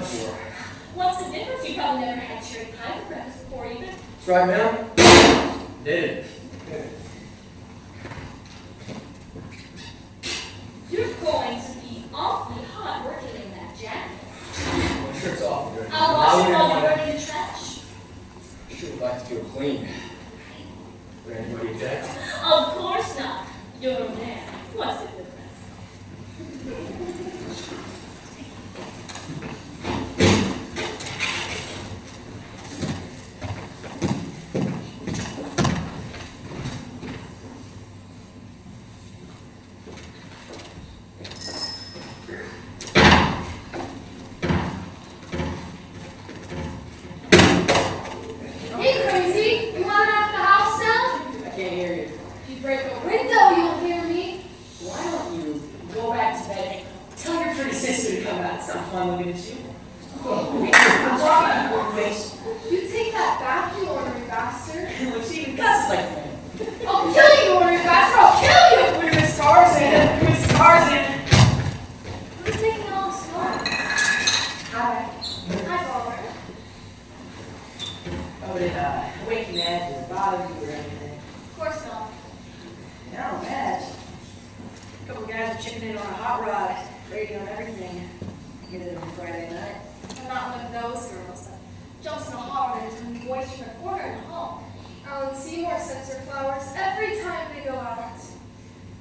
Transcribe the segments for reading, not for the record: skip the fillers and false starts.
for? What's the difference? You probably never had cherry pie for breakfast before even. That's right, ma'am. Did it. You're going to be awfully hot working in that jacket. My shirt's awful good. I'll wash it while you're burning the trash. I sure would like to feel clean. Would anybody object? Of course not. You're a man. What's the difference? Seymour sends her flowers every time they go out.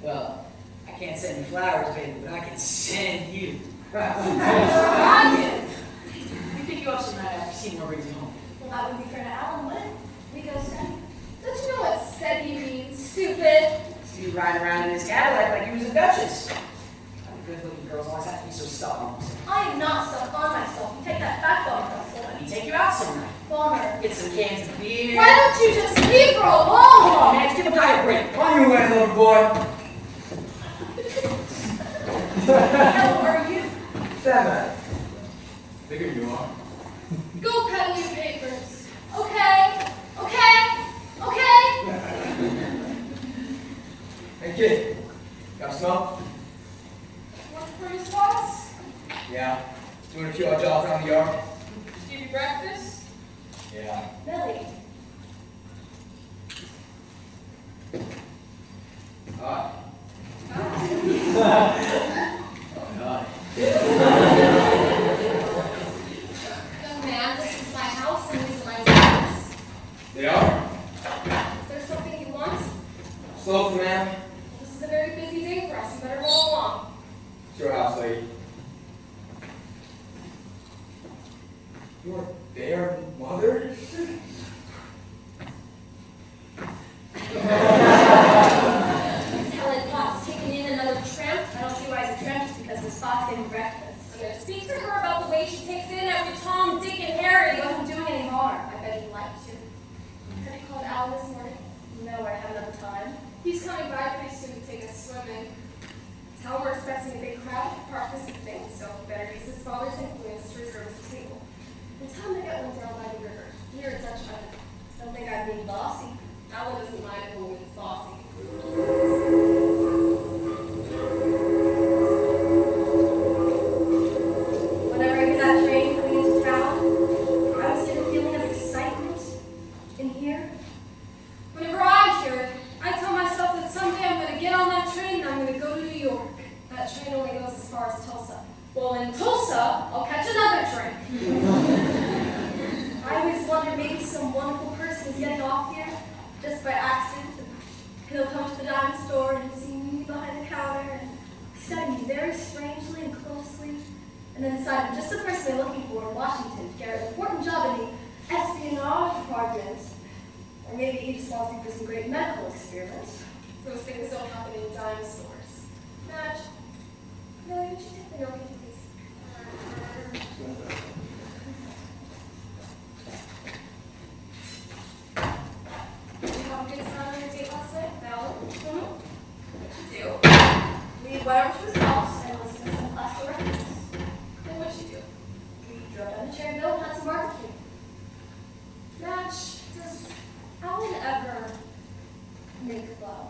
Well, I can't send you flowers, baby, but I can send you. Rocket! We pick you up some night after Seymour brings you home. Well, that would be fair to Alan, wouldn't it? We go steady. Don't you know what steady means, stupid? So you ride around in his Cadillac like he was a duchess. Good-looking girls always have to be so stuck on themselves. I am not stuck on myself. You take that back on myself. Let me take you out some night. Farmer. Get some cans of beer. Why don't you just leave her alone? Come on, Madge, give a guy a break. On your way, little boy. How are you? 7. Bigger you are. Go peddle your papers. Okay? Okay? Okay? Hey, kid. Got a smoke? Work for his boss? Yeah. Doing a few odd jobs around the yard? Give you breakfast? Yeah. Millie. Hi. Hi. Oh, hi. Young man, this is my house and these are my daughters. They are? Is there something you want? Slow, ma'am. This is a very busy day for us. You better roll along. It's your house, lady. You're their mother? Miss Helen Potts taking in another tramp. I don't see why he's a tramp just because Miss Potts getting breakfast. I'm going to speak to her about the way she takes in every Tom, Dick, and Harry. He wasn't doing any harm. I bet he'd like to. Have you called Al this morning? No, I haven't enough time. He's coming by pretty soon to take us swimming. Tell him we're expecting a big crowd at the park this evening, so better use his father's influence to reserve his table. And tell him to get one down by the river, near a Dutch island. Don't think I'm being bossy. Alan doesn't mind if a woman's bossy. Whenever I hear that train coming into town, I always get a feeling of excitement in here. Whenever I hear it, I tell myself that someday I'm going to get on that train and I'm going to go to New York. That train only goes as far as Tulsa. Well, in Tulsa, I'll catch another train. I always wonder maybe some wonderful person is getting off here just by accident. And he'll come to the dime store and see me behind the counter and study me very strangely and closely, and then decide I'm just the person they're looking for in Washington to get an important job in the espionage department. Or maybe he just wants me for some great medical experiments. Those things don't happen in dime stores. Madge, Millie, would you take the milk, please? Did you have a good time on your date last night, Valerie? Mm-hmm. What'd you do? We went over to his house and listened to some classical records. Then what'd you do? We drove down to Cherryville and had some barbecue. Madge, does Alan ever Make love.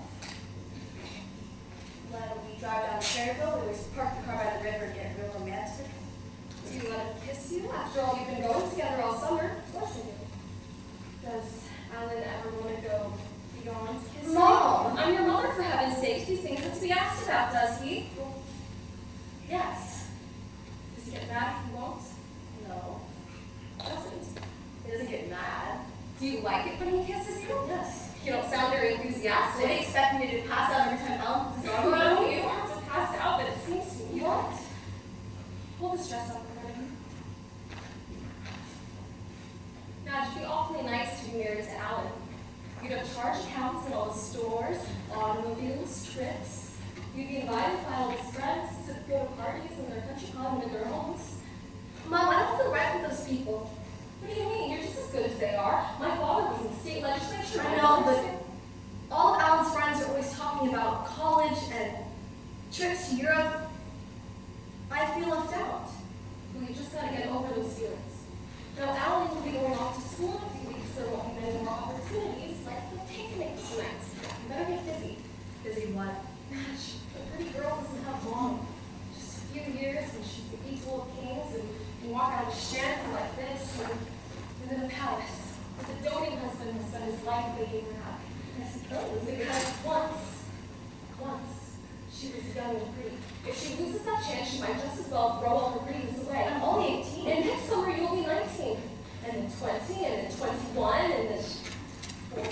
When we drive down to Cherryville, we always park the car by the river and get real romantic. do you let too. After all, you've been going together all summer. Of course I do. Does Alan ever want to go beyond history? Mom! I'm your mother, for heaven's sake. These things have to be asked about, does he? Well, yes. Does he get mad if he won't? No. Doesn't. He doesn't get mad. Do you like it when he kisses you? Yes. You don't sound very What do you enthusiastic. expect me to do? Pass out every time Helen is on Well, you don't have to pass out, but it seems to me. What? Hold this dress up in front of him. Madge, it'd be awfully nice to be married to Alan. You'd have charge accounts in all the stores, automobiles, trips. You'd be invited by all his friends to go to parties in their country club and in their homes. Mom, I don't feel right with those people. What do you mean? You're just as good as they are. My father was in the state legislature. I know, but all of Alan's friends are always talking about college and trips to Europe. I feel left out. Well, you just gotta get over those feelings. Now, Alan will be going off to school in a few weeks. There won't be many more opportunities, like the picnic tonight. You better get busy. Busy what? Madge, a pretty girl doesn't have long. Just a few years, and she's the equal of kings, and you walk out of a shanty like this, and in a palace. But the doting husband has spent his life making her happy. I suppose. Because once, she was young and pretty. If she loses that chance, she might just as well throw all her prettiness away. I'm only 18. And next summer you'll be 19, and then 20, and then 21, and then 40.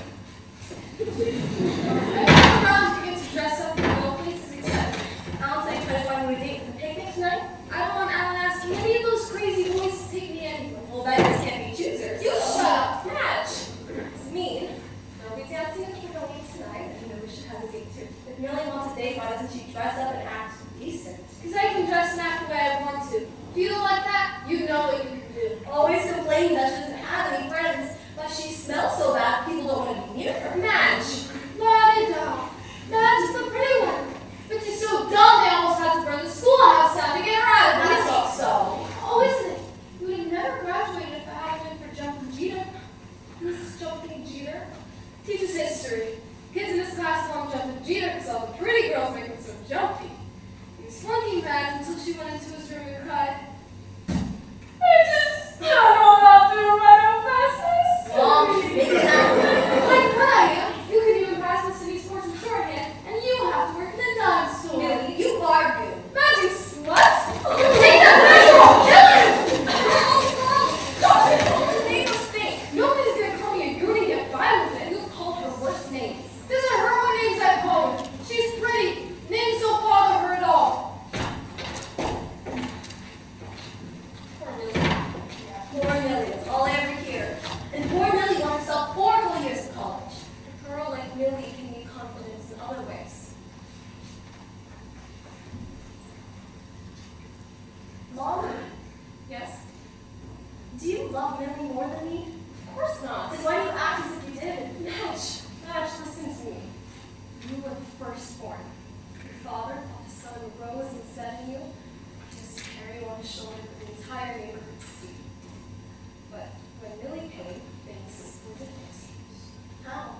Come around to get to dress up and go places except Alan's like trying to find me a date for the picnic tonight. I don't want Alan asking any of those crazy boys to take me anywhere. Well, beggars can't be choosers. You so- shut up, Madge. It's mean. I'll be dancing at the pavilion tonight, and we should have a date too. If Millie wants a date, why doesn't she dress up and act decent? Because I can dress and act the way I want to. If you don't like that, you know what you can do. Always complaining that she doesn't have any friends, but she smells so bad people don't want to be near her. Madge! La-di-da. Madge is the pretty one. But she's so dumb they almost had to burn the schoolhouse down to get her out of That's it. not so. Oh, isn't it? You would have never graduated if it hadn't been for Jumping Jeter. Miss Jumping Jeter teaches history. Kids in this class call him Jumping Jeter because all the pretty girls make him so jumpy. He was flunking Madge until she went into his room and cried, I just don't know how to write a fastest. Mom, she's making that. Like what I am. You can even pass the city sports in shorthand, and you have to work in the dime store. Millie, you bargain. Madge, you slut! Take that pressure! Kill him! Stop it! Make us think. Nobody's gonna call me a goon and get by with it. You've called her worse names. Doesn't hurt what names I call her. She's pretty. Names don't bother her at all. Poor Millie. Yeah, poor Millie, that's all I ever hear. And poor Millie won herself 4 whole years of college. A girl like Millie can need confidence in other ways. Mom, Yes? do you love Millie more than me? Of course not. Then why do you act as if you did? Madge, listen to me. You were the firstborn. Your father thought his son rose and said in you, just to carry you on his shoulder for the entire neighborhood to see. But when Millie came, things were different. How?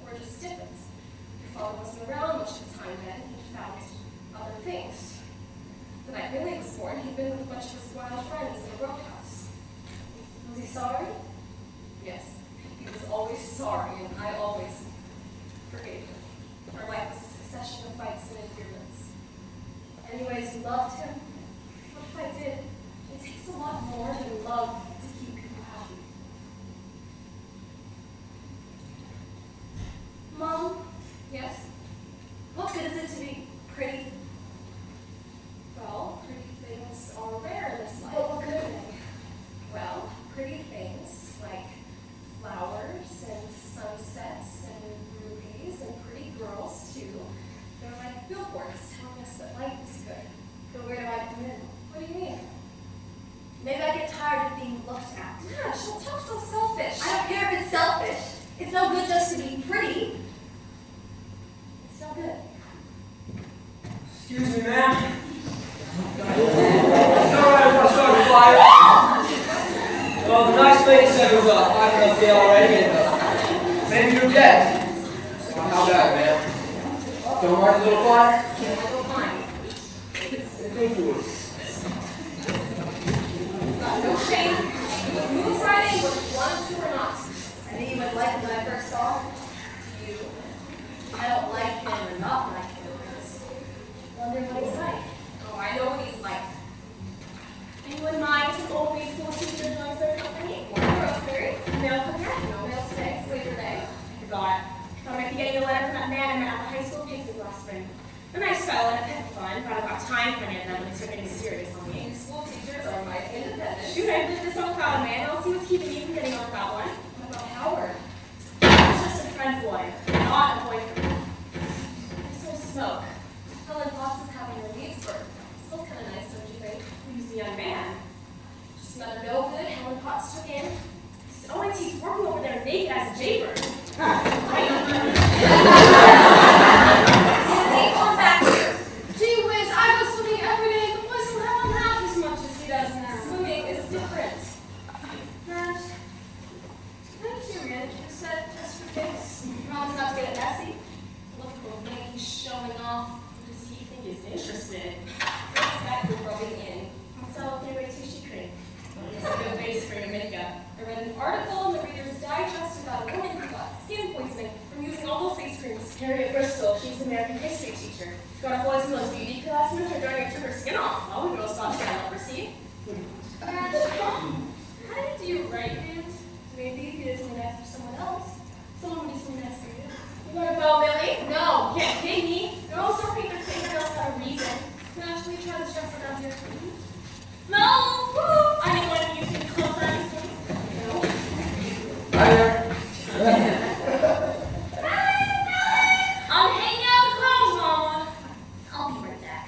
We're just different. Your father wasn't around much of the time then. He found other things. The night Millie was born, he'd been with a bunch of his wild friends in the roadhouse. Was he sorry? Yes, he was always sorry, and I always forgave him. Our life was a succession of fights and endearments. Anyways, you loved him. What if I did? It takes a lot more than love to keep people happy. Mom, Yes? what good is it to be pretty? Well, pretty things are rare in this life. But what good are they? Well, pretty things like flowers and sunsets and rubies and pretty girls too. They're like billboards telling us that life is good. But where do I come in? What do you mean? Maybe I get tired of being looked at. Yeah, she'll talk so selfish. I don't care if it's selfish. It's no good just to be pretty. It's no good. Excuse me, ma'am. It's alright if I start a fire. Well, the nice lady said it was hot enough day already, and maybe you're dead. So how about it, ma'am? Don't mind a little fire? I don't mind. I think you would. It's not Shame. He was moves right in, whether you wanted to or not. I knew you would like him when I first saw him. You. I don't like him or not like him. Wonder what he's like. Oh, I know what he's like. Anyone mind if an old grade school teacher joins their company? Rosemary, male cooker, no male today, Labor Day. I forgot. Thought I might be getting a letter from that man I met at the high school picnic last spring. A nice fellow and a pet fun, but I've got time for any of them when they start getting serious on me. School teachers are my independent. Shoot, I lived this on without a man. I'll see what's keeping you from getting on without one. What about Howard? He's just a friend boy, not a boyfriend. I still smoke. Helen Potts is having her leaves birth. Smells kind of nice, don't you think? Who's the young man? Just another no good Helen Potts took in. Owens, he's working over there naked as a jaybird. Hey, come back here. Gee whiz, I go swimming every day. The boys don't have on half as much as he does now. Swimming is different. Madge, can I use your manicure set just for kicks? Promise not to get it messy. Look at the way he's showing off. Who does he think is interested? What's that for rubbing in? So I'll give away sushi cream. It's a good base for your makeup. I read an article in the Reader's Digest about a woman who got skin poisoning from using all those face creams. Harriet Bristol, she's an American history teacher. She got a poison those beauty class and her during it took her skin off. All the girls thought she had leprosy. Madge, how do you do your right hand? Maybe if you did something nice for someone else, someone would do something nice for you. You want to go, Millie? No, you can't kid me. Girls don't paint their fingernails for a reason. Madge, will you try this dress around here? No! Woo! I didn't want to use any clothes on this one. No. Hi there. I'm hanging out the clothes, Mama. I'll be right back.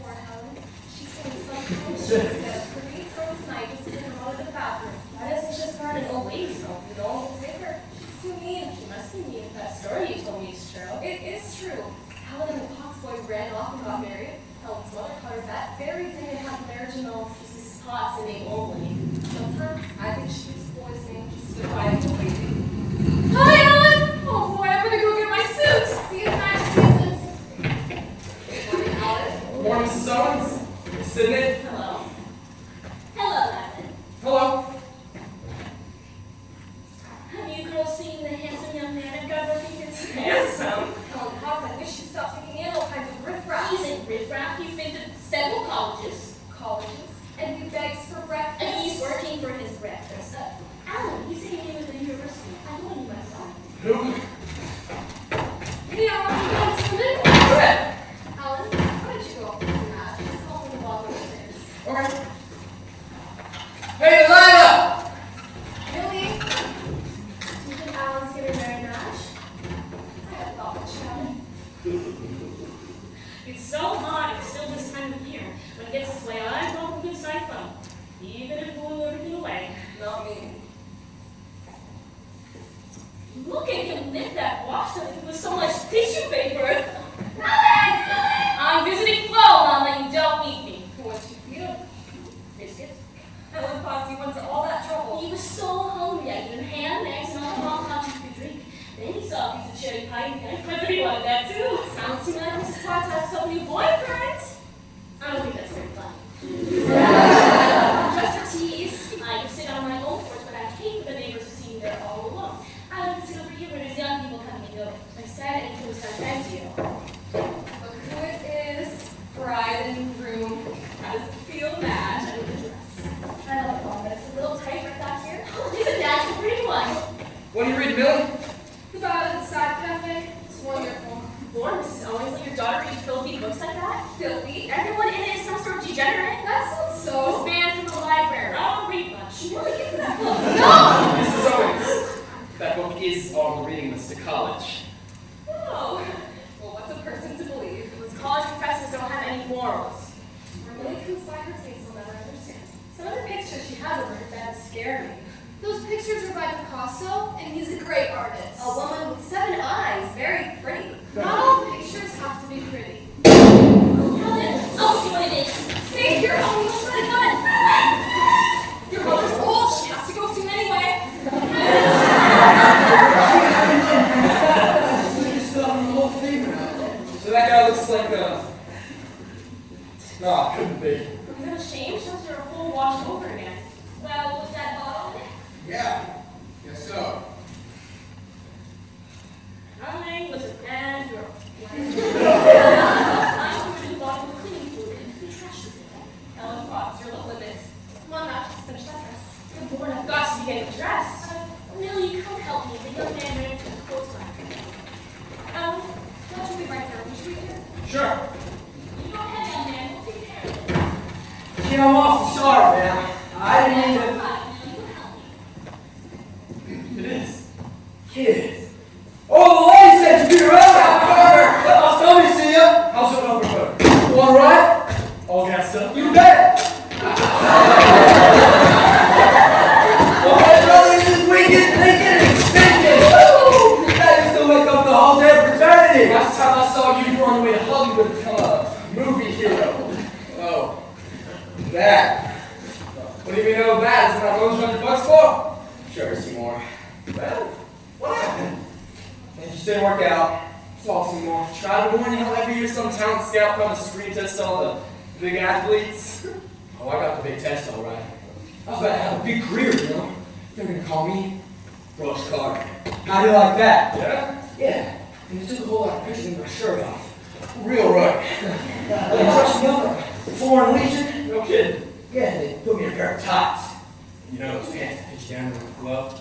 Poor Helen. She's doing some kind of shit that pretty throws night just to get her out of the bathroom. Madison's just burning old lady smoke. You know, we'll take her. She's too mean. She must be mean if that story you told me is true. It is true. Helen and the Potts boy ran off and got married. Helen's mother caught her that very day and had marriage announced. Mrs. Potts and name only. Sometimes I think she was poisoning just to Why fight the the lady? baby. Hi, Helen! Oh boy, I'm gonna go get my suit. See you next season. Morning, Helen. Morning, Mrs. Owens. Sydney. Hello. Hello, Gavin. Hello. Have you girls seen the handsome young man I've got working here? Handsome? Helen Potts, I wish you stopped taking in all kinds of riffraff. He's in riffraff. He's been to several colleges. Colleges. And he begs for breakfast. And he's working for his breakfast. Alan, he's saying he was at the university. I know you myself. Who? Hey, Alan, you going swimming? Go ahead. Alan, why don't you go up to the mat? Just help me walk upstairs. Okay. Hey, Delilah! Millie, do you think Alan's getting married, Madge? I had thought that you hadn't. It's so hot. It's still this time of year. When it gets this way, I hope we can cyclone. Even if we blew everything away. Not me. Look at him lift that wash up with so much tissue paper. I'm visiting Flo, Mama. You don't need me. What'd you feel? Biscuits. Helen Potts, you went to all that trouble. He was so hungry. I gave him ham, eggs, and all the wrong kinds he could drink. Then he saw a piece of cherry pie and I bet he wanted that too. Sounds to me like Mrs. Potts has some new boyfriend. I don't think that's very funny. Just a tease. I can sit on my own porch, but I hate for the neighbors to see me there all alone. I like to sit over here where there's young people coming and going. I said anything was done right to you. Look who it is. Bride and groom. How does it feel, Madge? I need the dress. I love it, Mom, but it's a little tight right back here. Oh, isn't that the pretty one? What are you reading, Millie? The Battle of the Side Cafe. It's wonderful. Lord, Mrs. Owens, let your daughter read filthy books like that? Filthy. Everyone in it is some sort of degenerate. That sounds Was so. banned from the library. I don't read much. Really, give me that book. No! Mrs. Owens. That book is on the reading list to college. Oh. Well, what's a person to believe? Those college professors don't have any morals. When Millie comes by her taste, I'll never understand. Some of the pictures she has over her bed scare me. Those pictures are by Picasso, and he's a great artist. A woman with 7 eyes, very pretty. Not all pictures have to be pretty. Helen, I'll see what it is. Stay here, Helen, you'll let it gun. Your mother's old, she has to go soon anyway. So that guy looks like a... No, couldn't be. Is that a shame? Shows you're a full washed get dressed. Millie, come help me. The young man ran into the clothes line. Don't you be right there. Would you be here? Sure. You go ahead, young man. We'll take care of it. You know, I'm awfully sorry, man. I didn't mean to. You can help me. It is. Kid. Oh, the lady said you'd be around. Carter. I'll still be seeing you. How's it over, bud? You want a ride? All gassed up. You bet. Well, hey, brother, this is wicked, thinking, and stinking. Woo! That used to wake up the whole damn fraternity. Last time I saw you, you were on your way to Hollywood to become a movie hero. Oh, that. What do you mean, oh, that? Is that what $100 for? Sure, Seymour. Well, what happened? It just didn't work out. It's all Seymour. Tried to warn you how every year some talent scout comes to screen test all the big athletes. Oh, I got the big test all right. I was about to have a big career, you know. They're gonna call me Brush Carter. How do you like that? Yeah? Yeah. And they took a whole lot of pictures of my shirt off. Real right. They dressed me up like a foreign legion. No kidding. Yeah, they put me in a pair of tights. You know those pants that pitch down with a glove?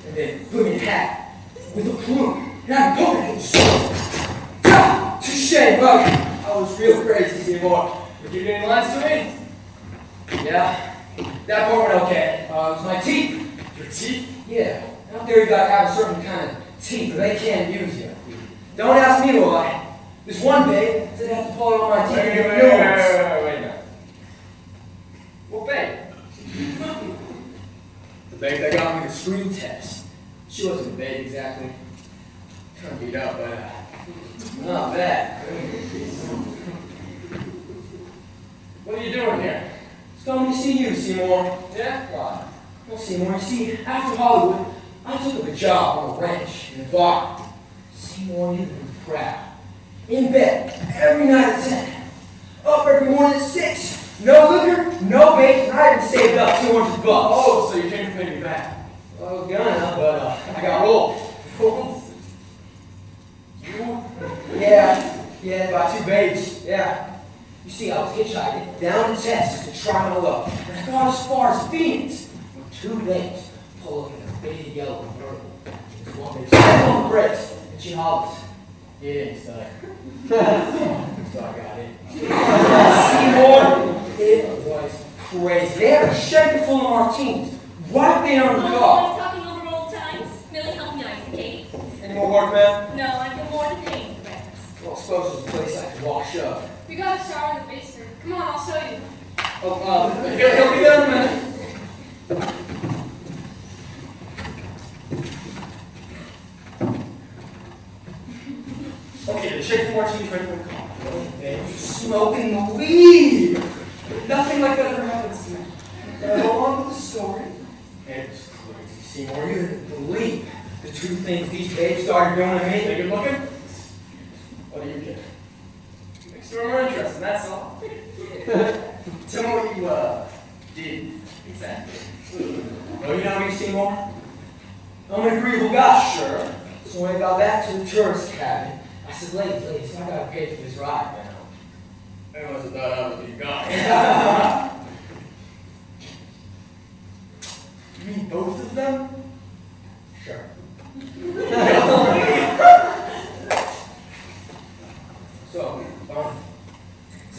And they put me in a hat with a plume. And I'm poking at the touche, bug. I was real crazy, Seymour. Did you get any lines to me? Yeah. That part went okay. It was my teeth. Your teeth? Yeah. Out there you gotta have a certain kind of teeth, or they can't use you. Don't ask me why. This one babe said I have to pull out all my teeth. Wait a minute. What babe? The babe that got me the screen test. She wasn't a babe exactly. Kind of beat up, but not bad. What are you doing here? It's coming to see you, Seymour. Yeah? Why? Well, Seymour, you see, after Hollywood, I took up a job on a ranch in Nevada. Seymour, you'd be proud. In bed, every night at 10. Up every morning at 6. No liquor, no bait, and I even saved up $200. Oh, so you came to pay me back? Well, I was gonna, but I got rolled. You? Yeah, by 2 babes, yeah. You see, I was hitchhiking down to Texas to try my luck, and I got as far as Phoenix, when 2 babes pull up in a faded yellow convertible. There's one babe steps on the brakes, and she hollers, "Get in, Steier." So I got in. Seymour, it was crazy. They had a shaker full of martinis right there on the car. Always talking over old times. Millie, help me ice the cake. Any more work, man? No, I feel more than paying for breakfast. Well, I suppose there's a place I could wash up. We got a shower in the basement. Come on, I'll show you. Oh, he'll be there in a minute. Okay, the shaking martini's ready for the call. And you smoking the weed. Nothing like that ever happens to me. Go on with the story. It's crazy, Seymour. You didn't believe the 2 things these babes started doing to me. They good looking? What do you get? Makes it more interesting, that's all. Tell me what you, did exactly. Oh, you know me, Seymour? I'm an agreeable guy, sure. So when I got back to the tourist cabin, I said, ladies, I gotta pay for this ride now. I must have thought I was your guy. You mean both of them? Sure. So,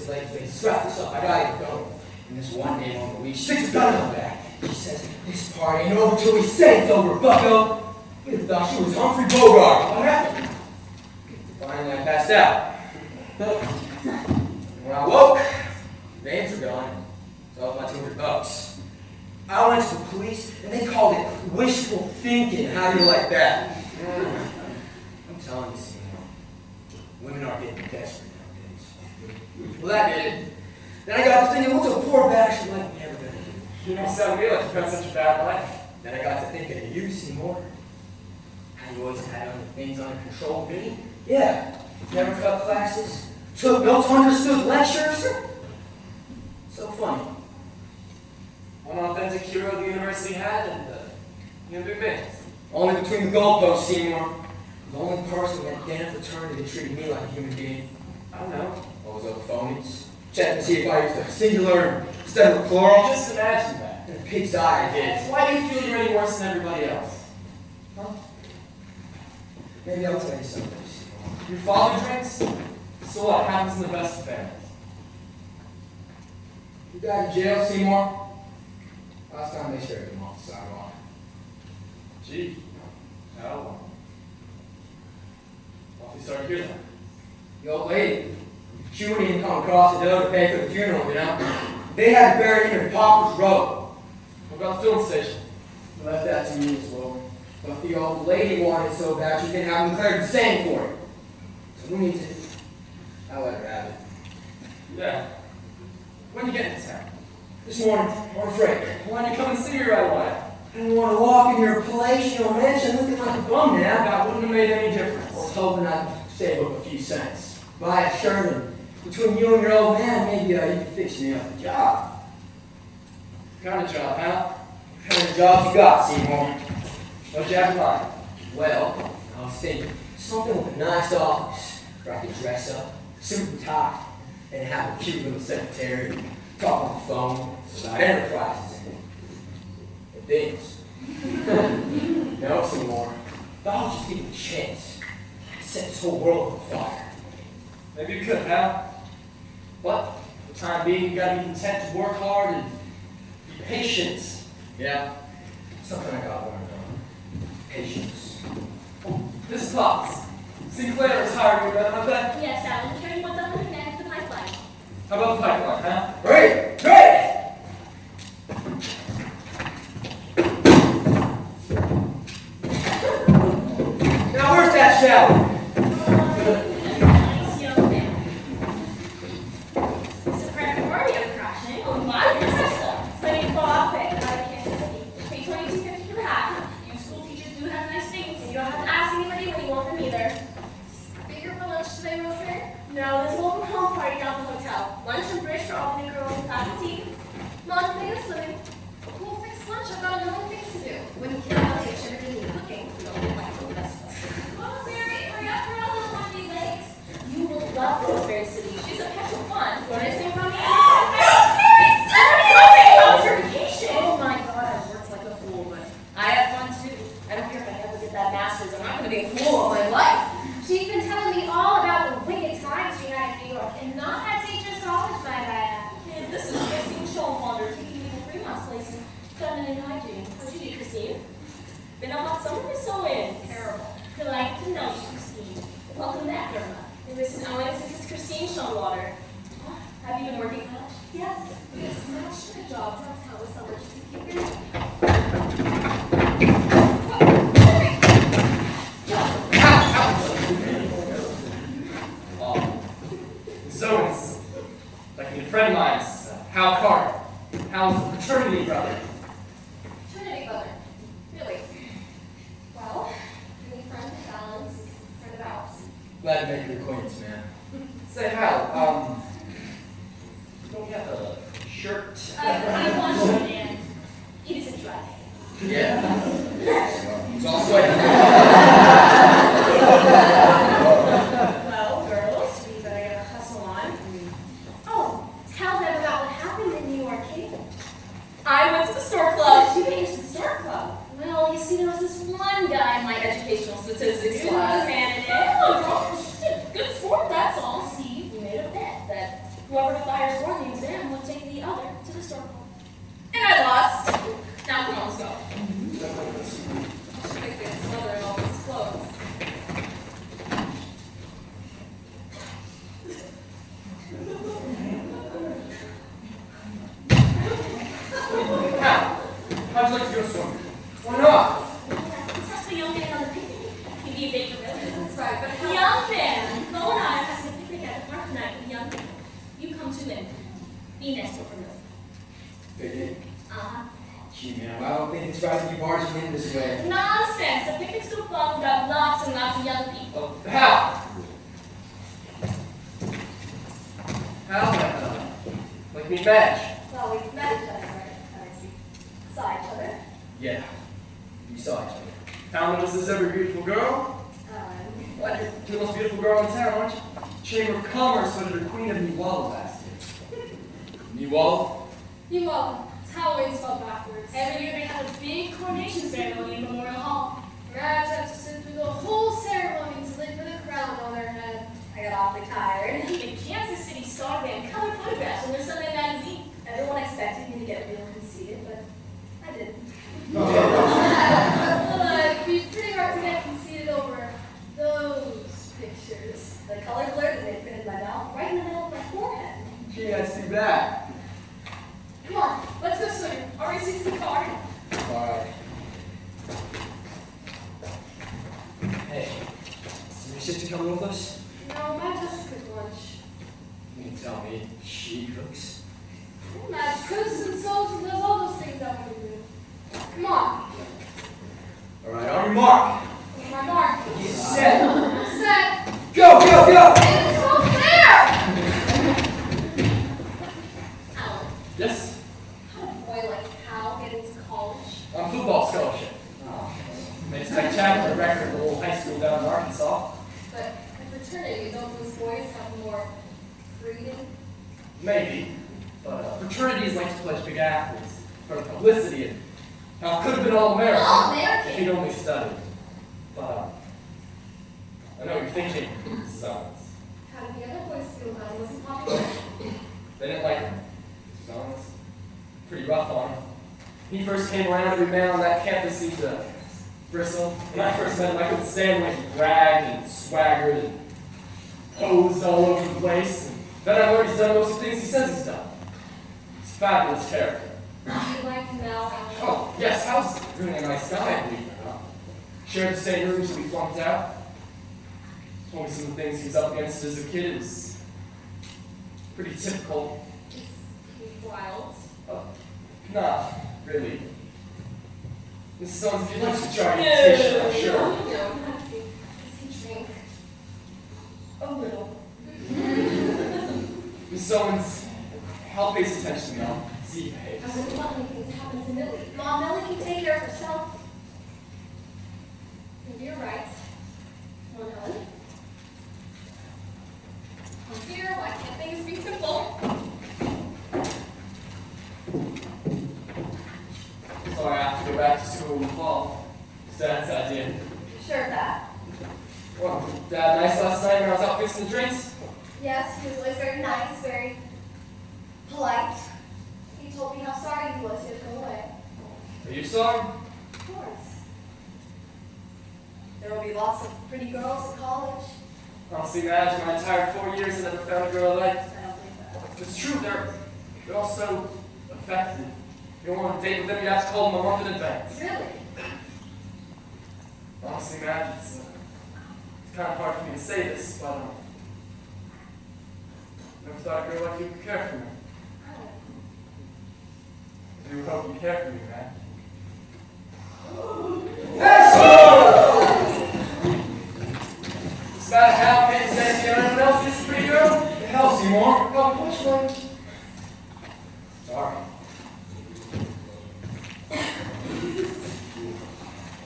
ladies, wrap this up. I gotta get going. And this one day on the week, she sticks a gun in my back. She says, "This party ain't over till we say it's over, bucko." You'd have thought she was Humphrey Bogart. What happened? Finally, I passed out. When I woke, the names were gone. So that was my $200. I went to the police, and they called it wishful thinking. How do you like that? I'm telling you, Seymour, women are getting desperate nowadays. Well, that did it. Then I got to thinking, what's a poor bastard like me ever gonna do? You don't sound me like you've got such a bad life. Then I got to thinking of you, Seymour. How you always had other things under control, me? Yeah. Never cut classes. Took notes, understood lectures. So funny. One authentic hero the university had, and you know, big man. Only between the goalposts, Seymour. The only person in that damn fraternity that treated me like a human being. I don't know. What was other phonies? Check to see if I used a singular instead of a plural. Just imagine that. In a pig's eye, I did. Why do you feel you're any worse than everybody else? Huh? Maybe I'll tell you something, Seymour. Your father drinks? So what happens in the best of families? You got in jail, Seymour? Last time they shared him off the sidewalk. Gee, how long? Awfully sorry to hear that. The old lady, she wouldn't even come across the door to pay for the funeral, you know? They had to bury him in Popper's Road. What about the filling station? I left that to me as well. But the old lady wanted it so bad she's gonna have him declared insane for it. So we need to. I let her have it. Yeah. When you get into town? This morning, on Friday. Why don't you come and see me right away? I don't want to walk in your palatial mansion looking like a bum now. That wouldn't have made any difference. I was hoping I could save up a few cents. Buy a shirt, and between you and your old man, maybe you could fix me up a job. What kind of job, huh? What kind of jobs you got, Seymour? What'd you have in mind? Well, I was thinking something with a nice office where I could dress up, suit and tie, and have a cute little secretary talk on the phone about enterprises and things. No, Seymour. If I was just given a chance, I'd set this whole world on fire. Maybe you could, huh? But for the time being, you gotta be content to work hard and be patient. Yeah, something I got learned on. Patience. Oh, this is Pops. Sinclair is hiring you, I bet. Yes, Alan, carrying what's up with the man to the pipeline. How about the pipeline, huh? Great! Great! Now where's that shower? Nice young man. It's a crematorium crashing. Oh, my goodness. Studying fall quick out of Kansas City. Pay $22.50 per hat. You school teachers do have nice things, and you don't have to ask anybody when you want them either. Be here for lunch today, Rosemary? No, there's a welcome home party down at the hotel. Lunch and bridge for all the new girls and faculty. Mom, today is swimming. We'll fix lunch. I've got a million things to do. When you can't have it, should have been cooking. You don't get my food. Rosemary, hurry up, girl. I don't want to be late. You will love Rosemary City. She's a petal fun. What is it from me? Rosemary, Okay, how was your vacation? Oh my god, I worked like a fool, but I have fun too. I don't care if I never get that master's, I'm not gonna be a fool all my life. She's been telling me all about the wicked times she had in New York, and not at Teachers College, my bad. And this is Christine Schoenwalder taking me to Fremont's place in feminine hygiene. What'd you do, Christine? Been a hot summer with Owens. Terrible. Delighted to know you, Christine. Welcome back, Irma. And Mrs. Owens, this is Christine Schoenwalder. Have you been working much? Yes, we have smashed a job downtown this summer just to keep busy. So it's like a friend of mine's, Hal Carter. Hal's a fraternity brother. Trinity brother. Really? Well, any friend of Helen's is a friend of ours. Glad to make your acquaintance, man. Say, Hal, don't you have a shirt? I want you, man. It is a dry. Yeah. It's all sweaty. Well, girls, we better get a hustle on. Oh, tell them about what happened in New York, Kate. I went to the store club. You went to the store club. Well, you see, there was this one guy in my educational statistics You class. was managed. Oh, girl, she's a good sport, that's all. See, we made a bet that whoever got the highest score in the exam would take the other to the store club. And I lost. Now, come on, let's go. I think it's smothering all these clothes. Hal, how'd you like to go swimming? Why not? Let's ask the young man on the picnic. He'd be a big familiar. That's right, but how? Young man, Bo and I are having a picnic at the park tonight with the young people. You come too and be next door for me. Picnic? Uh-huh. Gee, man, I don't think it's right to be barging in this way. Nonsense! The picnic's too fun. We've got lots and lots of young people. Oh, Hal! Hal, like me, Madge. Well, we've met each other, right? Saw each other. Yeah. You saw each other. Hal notices every beautiful girl. What? You're the most beautiful girl in town, aren't you? Chamber of Commerce voted her Queen of New Wall last year. New Wall? You're welcome. It's Halloween spelled backwards. afterwards. Every year they have a big coronation ceremony in Memorial Hall. Madge has to sit through the whole ceremony to live with a crown on her head. I got awfully tired. The Kansas City Star Band colored photographs in their Sunday magazine. Everyone expected me to get real conceited, but I didn't. It'd be pretty hard to get conceited over those pictures. The color blurred and they printed my mouth right in the middle of my forehead. Gee, that's too bad. Come on, let's go swimming. I'll race you to the car. Alright. Hey, is your sister coming with us? No, Madge has to cook lunch. You can tell me she cooks. Madge cooks and sews and does all those things that we do. Come on. Alright, on your mark. On my mark. Get set. Set. Go, go, go! Hey, it's all there! Alan, Yes? how did a boy like Hal get into college? On football scholarship. Made a spectacular record at the old high school down in Arkansas. But in fraternity, don't those boys have more freedom? Maybe. But fraternities like to pledge big athletes for the publicity and how it could have been All-American All-American? if he'd only studied. But I know what you're thinking, Mrs. Owens. How did the other boys feel about it? Was he popular? They didn't like him. Mrs. Owens. Pretty rough on him. He first came around, every man on that campus seemed to bristle. When I first met him, I couldn't stand when he bragged and swaggered and posed all over the place. And then I learned he's done most of the things he says he's done. He's a fabulous character. Do you like Mel? Oh, yes, Hal's really a nice guy, I believe it or not. Shared the same room till we flunked out. Told me some of the things he was up against as a kid is pretty typical. Is he wild? Not really. Mrs. Owens, if you'd like to try a tissue, I'm sure. No, does he drink? A little. Mrs. Owens, Hal pays attention to me. I'll see he behaves. I wouldn't let anything happen to Millie. Mom, Millie can take care of herself. Maybe you're right. Come on, Helen. Oh dear, why can't things be simple? So I have to go back to school in the fall. It's Dad's idea. You sure of that? Well, Dad nice last night when I was out fixing the drinks? Yes, he was always very nice, very polite. He told me how sorry he was he had to go away. Are you sorry? Of course. There will be lots of pretty girls at college. Honestly, Madge, in my entire 4 years, I never found a girl I liked. I don't think that. It's true, they're all so affected. You don't want to date with them, you have to call them a month in advance. Really? Honestly, Madge, it's kind of hard for me to say this, but never thought a girl like you could care for me. I do hope you care for me, Madge. It's about how many days you anyone else this pretty girl? The hell, Seymour? Oh, which one? Sorry.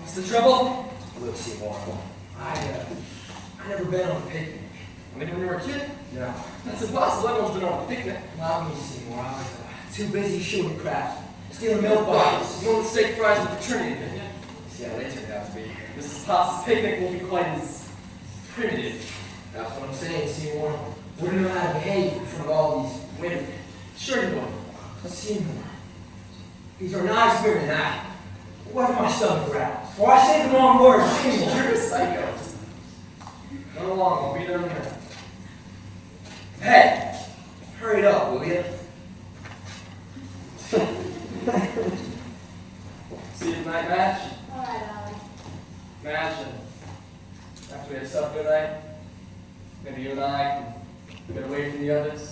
What's the trouble? Look, Seymour, I never been on a picnic. Maybe when you were a kid? No. That's impossible. Everyone's been on a picnic. Not me, Seymour. I was too busy shooting craps, stealing milk bottles. You want the steak fries with fraternity, didn't you? See how they turned out to be. Mrs. Potts' picnic won't be quite as primitive. That's what I'm saying, Seymour. Wouldn't know how to behave in front of all these women. Sure you would. But Seymour, these are nice women. What if my stomach growls? Or I say the wrong word, Seymour? You're a psycho. Just run along. We'll be there in a minute. Hey, hurry it up, will you? See you tonight, Madge. All right, Alan. Madge, after we have supper tonight, maybe you and I can get away from the others,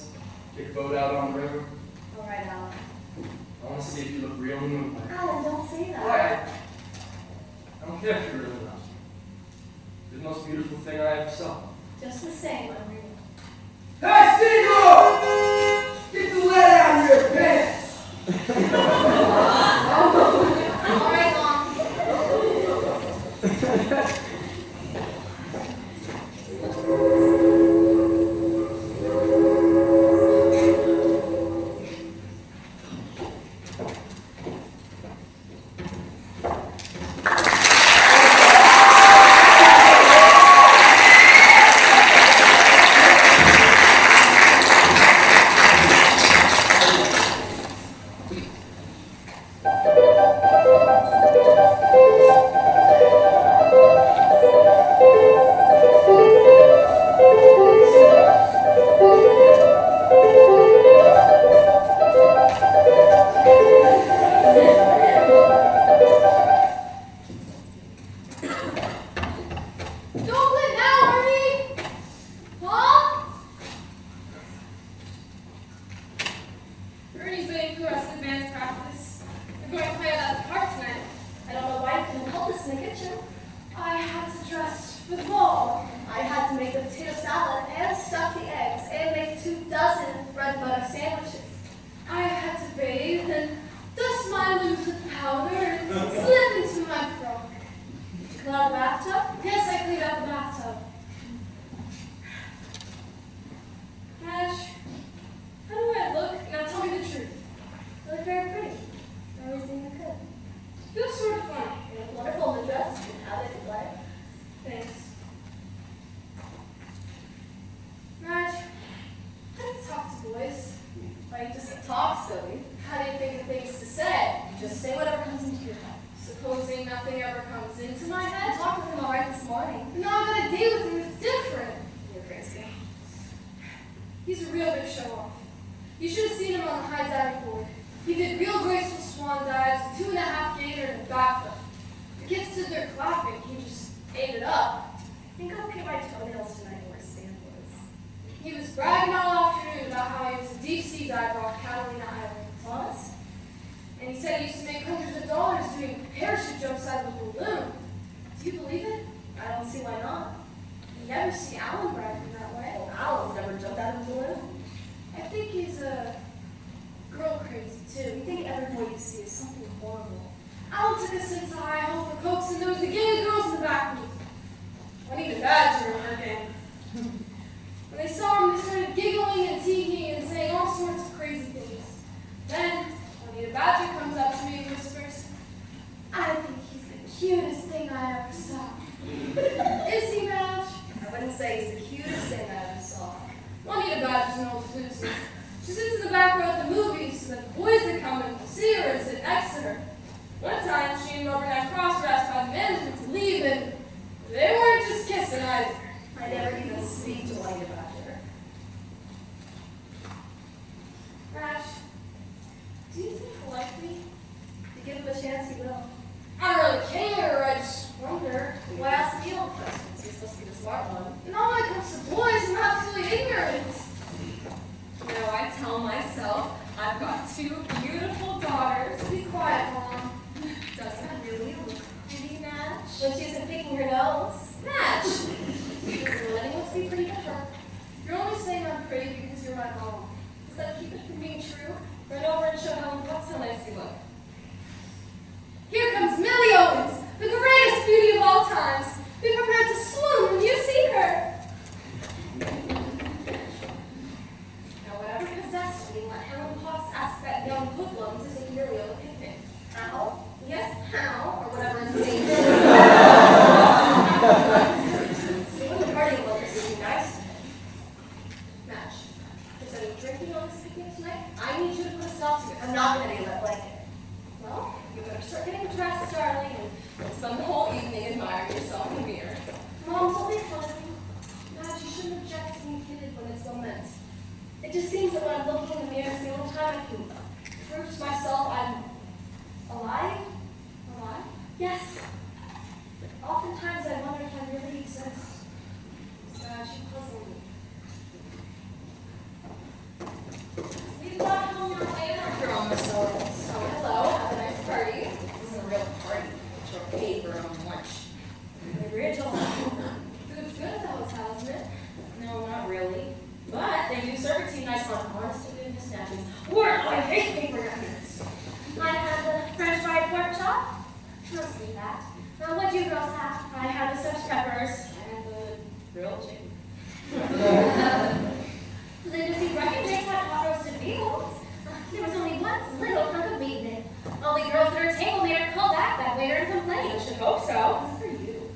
take a boat out on the river. All right, Alan. I want to see if you look real in the moonlight. Alan, don't say that. Why? I don't care if you're real or not. You're the most beautiful thing I ever saw. Just the same, I'm real. Hey, Steier! Get the lead out of your pants! All right, Mom. Run over and show Helen what's so nice you look. Here comes Millie Owens, the greatest beauty of all times. Be prepared to swoon when you see her. Now, whatever possessed me, let Helen Potts ask that young hoodlum to take Millie on a picnic. How? Yes, how? Or whatever his name is. When the party will this be nice. Madge, is there any drinking on this picnic tonight? I need you to put a stop to it. I'm not going to be let blanket. Well, you better start getting dressed, darling, and spend the whole evening admiring yourself in the mirror. Mom, don't make fun of me. Madge, you shouldn't object to being kidded when it's so meant. It just seems that when I'm looking in the mirror, it's the only time I can prove to myself I'm alive. Alive? Yes. But oftentimes I wonder if I really exist. Madge, you puzzle me. We've got home now later. You're almost Owens. Oh, hello. Have a nice party. This isn't a real party. You'll pay for your own lunch. Rachel. Food's good at the hotel, isn't it? No, not really. But they do serve it to you nice on honest to goodness snatches. Or I hate paper napkins. I had the French fried pork chop. Mostly that. Now, what do you girls have? I had the stuffed peppers and the grilled chicken. Linda, see, Breckenridge had hot roasted beetles. There was only one little hunk of meat in it. All the girls at our table made her call back that waiter and complain. I should hope so. Good for you.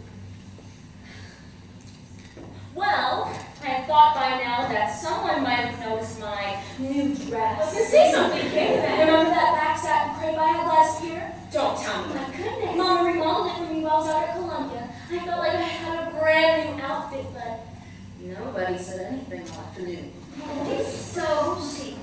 Well, I thought by now that someone might have noticed my new dress. I was gonna say something, Gavin. Remember that back satin crepe I had last year? Don't tell me. My goodness. Mama remodeled it for me while I was out at Columbia. I felt like I had a brand new outfit, but nobody said anything all afternoon. It's so chic.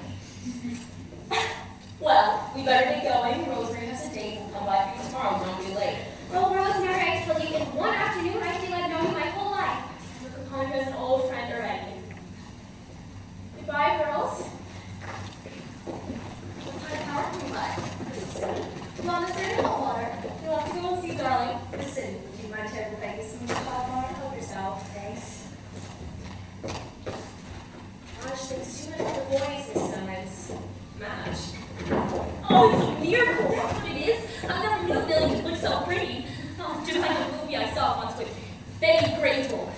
Well, we better get going. Rosemary has a date. We'll come by for you tomorrow. Don't be late. Well, Rosemary, I tell you, in one afternoon, I feel like knowing my whole life. Look upon you as an old friend already. Goodbye, girls. What kind of power can you buy? Mom, is there any hot water? You'll have to go and see darling. Listen, would you mind sharing if I get some hot water? Help yourself. Thanks. Madge thinks too much of the boys, Miss Owens. Madge. Oh, it's a miracle. That's what it is. I've never knew Millie could look so pretty. Oh, just like a movie I saw once with Betty Grable.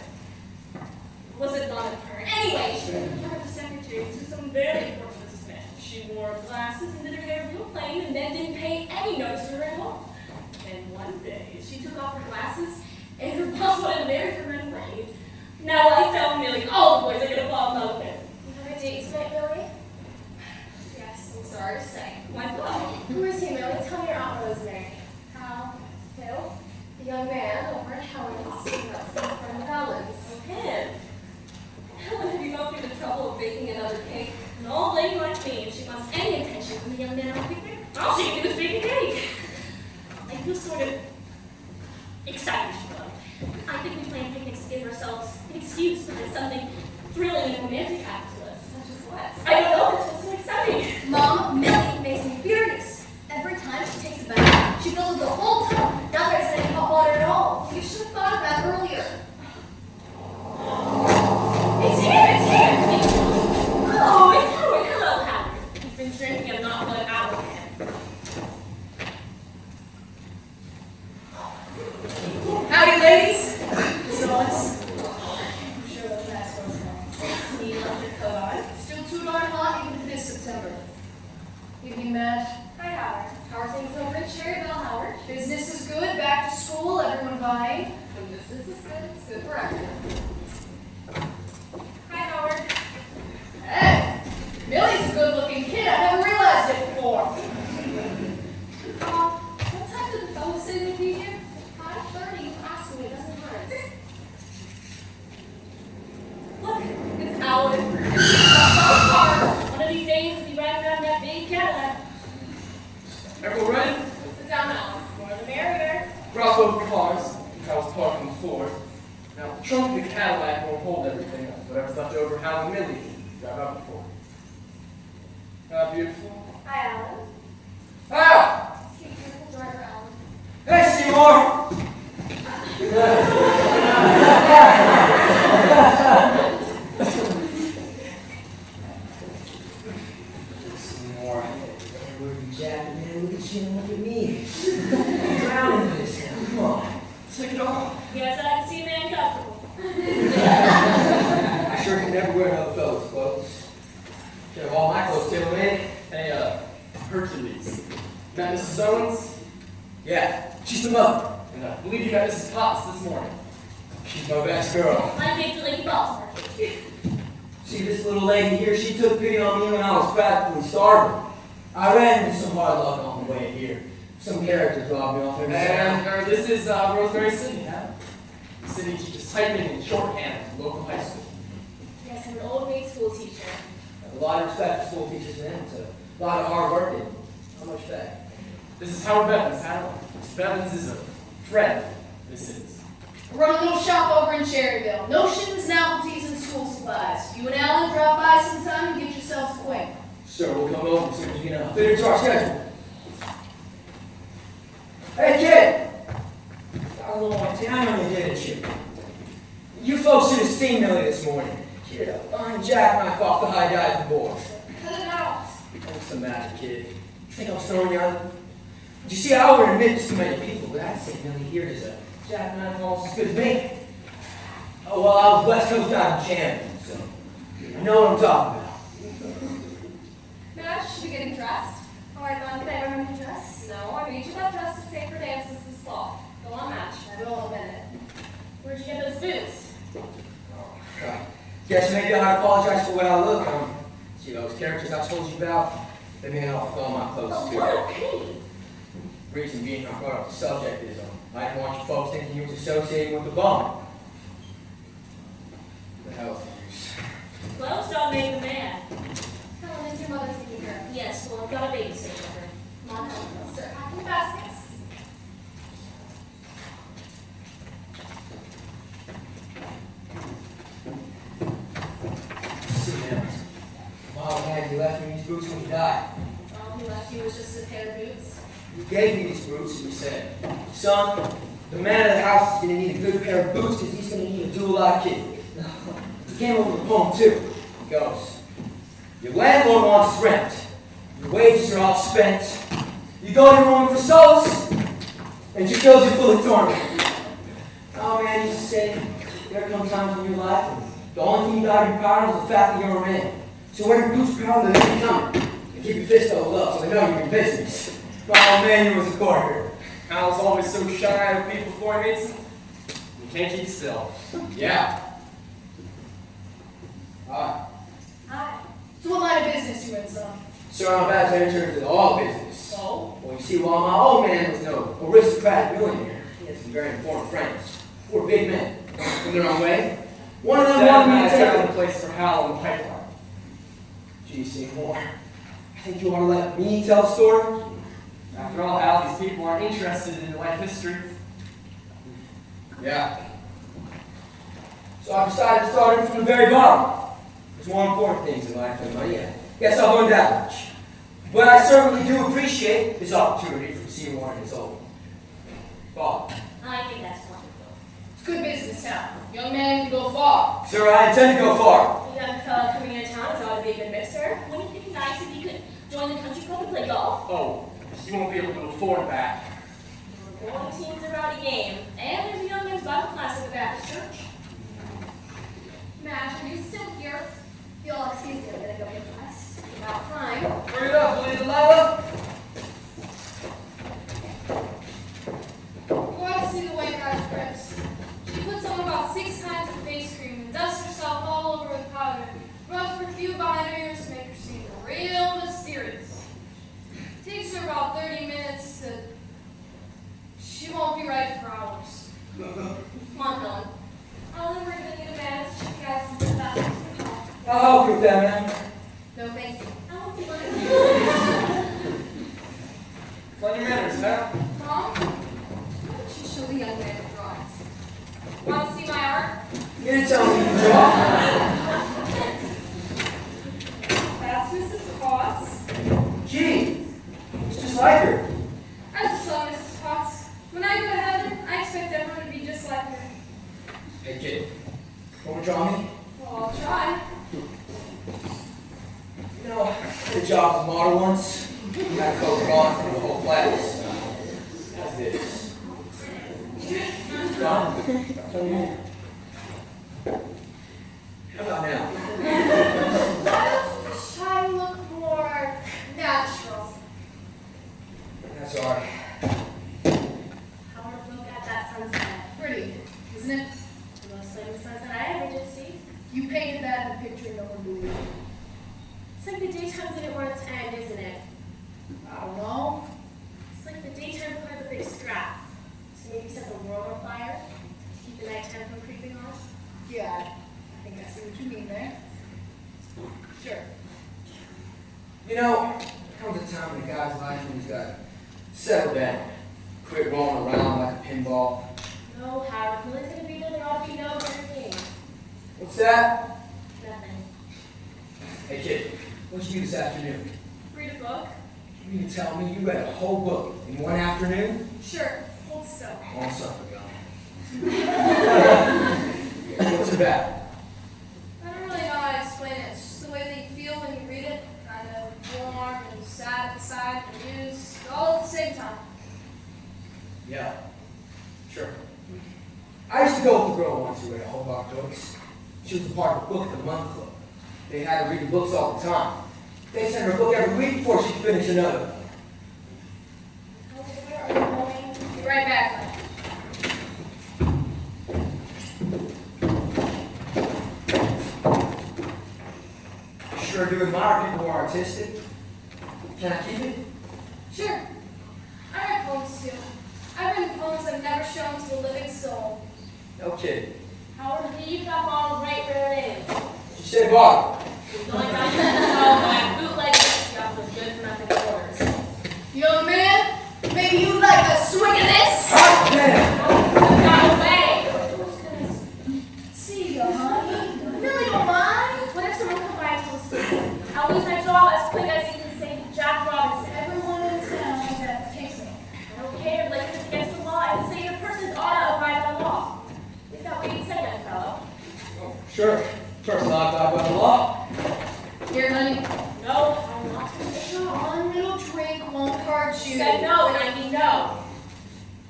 Was it not of her? Anyway, she was part of the secretary to some very important businessman. She wore glasses and did her hair real plain and then didn't pay any notice to her at all. And one day, she took off her glasses and her boss wanted to marry her right away. Now I tell Millie all the boys are going to fall in love with her. You have a date tonight, Millie? Yes, I'm sorry to say. Why not? Who is he, Millie? Tell me your Aunt Rosemary. How? Who? The young man over at Helen's, that's the friend of Helen's. Helen. Helen, have you gone through the trouble of baking another cake? An old lady like me, if she wants any attention from the young man on the picnic, all she can do is bake a cake. I feel sort of excited, I think we plan picnics to give ourselves an excuse to have something thrilling and romantic happen to us. Such as what? I don't know, it's just so exciting. Mom, Millie makes me furious. Every time she takes a bath, she fills it the whole tub. Not there's any hot water at all. You should have thought of that earlier. It's here, it's here! Oh, it's Howard. Hello, Howard. He's been drinking and not let out of him. Howdy, ladies. Miss Owens. I'm sure those last ones are. Need left your coat on. Still too darn hot even if it is September. Evening, Madge. Hi, Howard. How are things over at Cherryville, Howard? Business is good. Back to school. Everyone buying. When business is good, it's good for everyone. Hi, Howard. Hey, Millie's a good-looking kid. I never realized it before. What time did the fellow say would be here? 5:30. You asked me a dozen times. Look, it's Howard. Both cars. One of these days we'll be riding around that big Cadillac. Everyone ready? Sit down now. More the merrier. Brought both cars, which I was parking before. Now, the trunk of the Cadillac won't hold everything up. Whatever's left over, Hal and Millie drive out before. Beautiful. Hi, Alan. Ah! Excuse me, the driver, Alan. Hey, Seymour! Seymour. Look at Jack, man. Look at you and look at me. I'm drowning in this now. Come on. Take it off. Yes, I like to see a man comfortable. I sure can never wear another fellow's clothes. Should have all my clothes tailor-made. Hey, Hercules. Met Mrs. Owens? Yeah, she's the mother. And I believe you met Mrs. Potts this morning. She's my best girl. My name's Lady Baltimore. See this little lady here? She took pity on me when I was practically starving. I ran into some hard luck on the way here. Some character dropped me off every And this is Rosemary City, huh? City teaches typing and shorthand at the local high school. Yes, I'm an old maid school teacher. A lot of respect for school teachers and it's a lot of hard work and how much pay. This is Howard Bevans, Helen. Miss Bevans is a friend. This is. Run a little shop over in Cherryville. Notions, novelties, and school supplies. You and Alan drop by sometime and get yourselves acquainted. Sure, we'll come over as soon as we get out. Fit into our schedule. Hey, kid! Got a little antenna on you, didn't you? You folks should have seen Millie this morning. She did a fine jackknife off the high diving board. Cut it out. What's the matter, kid? You think I'm throwing you out? You see, I would admit to so many people, but I'd say Millie here is a jackknife almost as good as me. Oh, well, I was West Coast diving champion, so I know what I'm talking about. Madge, should we get him dressed? All right, Mom, can I remember the dress? No, I made you that dress to say for dances this fall. Go on, Madge. I will in a minute. Where'd you get those boots? Right. Guess maybe I ought to apologize for what I look. See those characters I told you about? They may not with all my clothes Oh, too. what a pity. Reason being I brought up the subject is I didn't want you folks thinking you was associating with the bum. The hell's the use? Clothes don't make a man. Helen, is your mother taking care of? Yes, well, I've got a babysitter with her. Come on, Helen, let's start packing the baskets. See now. Mom had you left me these boots when you died. All he left you was just a pair of boots. You gave me these boots and you said, son, the man of the house is going to need a good pair of boots because he's going to need a dual-eyed kid. He came over the poem too. He goes, your landlord wants his rent. Your wages are all spent. You go to your room for solace, and she fills you full of torment. Oh man, you say, there come times in your life, and the only thing you got to be proud of is the fact that you're a man. So wear your boots proud of the coming, and keep your fist held up so they know you're in business. Oh man, you was a corker. Al's always so shy of people before he meets them. You can't keep still. Yeah. Hi. Hi. So what line of business you in, son? Sir, I'm about to enter into the law business. So? Well, you see, while my old man was no aristocratic millionaire, he had some very important friends. Four big men. In their own way. One of them Dad wanted me to found take a place for Hal in the pipeline. Gee, Seymour, I think you ought to let me tell the story. After all, Hal, these people aren't interested in life history. Yeah. So I decided to start it from the very bottom. There's more important things in life than money. I guess I've learned that much. But I certainly do appreciate this opportunity from Seymour and his old father. I think that's wonderful. It's good business now. Young man can go far. Sir, I intend to go far. The young fella coming into town is ought to be a good mixer. Wouldn't it be nice if you could join the country club and play golf? Oh, you won't be able to afford that. The bowling team's a rowdy game. And there's a young men's Bible class at the Baptist church. Madge, are you still here? You'll excuse me, I'm gonna go get dressed. It's about time. Hurry it up, will you, Delilah? You ought to see the way Madge drips. She puts on about 6 kinds of face cream and dusts herself all over with powder, rubs perfume behind her ears to make her seem real mysterious. Takes her about 30 minutes to... She won't be right for hours. Come on, Helen. I'll never even need a man to check out some good bathrooms. I'll help you with that, man. No, thank you. I won't be like Run your manners, Hal. Mom, why don't you show the young man the drawings? Want to see my art? You didn't tell me you could draw. That's Mrs. Potts. Gee, it's just like her. I just saw Mrs. Potts. When I go to heaven, I expect everyone to be just like her. Hey, kid, want to draw me? Well, I'll try. You know, I had a job as a model once. I got to go drawing for the whole class. How's this? Done? Tell me. How about now? Why don't you try to look more natural? That's all right. I want to look at that sunset. Pretty, isn't it? The most famous sunset I ever did see. You painted that in a picture no one believed. It's like the daytime didn't want it to end, isn't it? I don't know. It's like the daytime put up a big strap. So maybe set the world on fire to keep the nighttime from creeping on. Yeah, I think I see what you mean there. Sure. You know, there comes a time in a guy's life when he's got to settle down. Quit rolling around like a pinball. No, Howard, if Millie's going to be there, there ought to be no better game. What's that? Nothing. Hey, kid, what'd you do this afternoon? Read a book? You mean to tell me you read a whole book in one afternoon? Sure. Hold still. On something, What's it about? I don't really know how to explain it. It's just the way that you feel when you read it. Kind of warm and sad inside, amused, all at the same time. Yeah, sure. I used to go with a girl once who read a whole lot of books. She was a part of the Book of the Month Club. They had her read the books all the time. They sent her a book every week before she could finish another. Where are you going? Be right back. admire people who are artistic. Can I keep it? Sure. I write poems too. I've written poems I've never shown to a living soul. No kidding. Howard, leave that bottle right where it is. You say bottle. The only time you can tell my bootleg stuff was good for nothing orders. Young man, maybe you'd like a swing of this? Hot man! Got away! See ya, honey. Really don't mind. What if someone come by and tell us I'll lose my job as quick as you can say Jack Robinson. Everyone in town has that picnic. I don't care, like it's against the law. I would say the person's ought to abide by the law. Is that what you'd say, young fellow? Oh, sure. First law, God by the law. Here, honey. No, I'm not going to show. One little drink won't hurt you. Said no, and I mean no.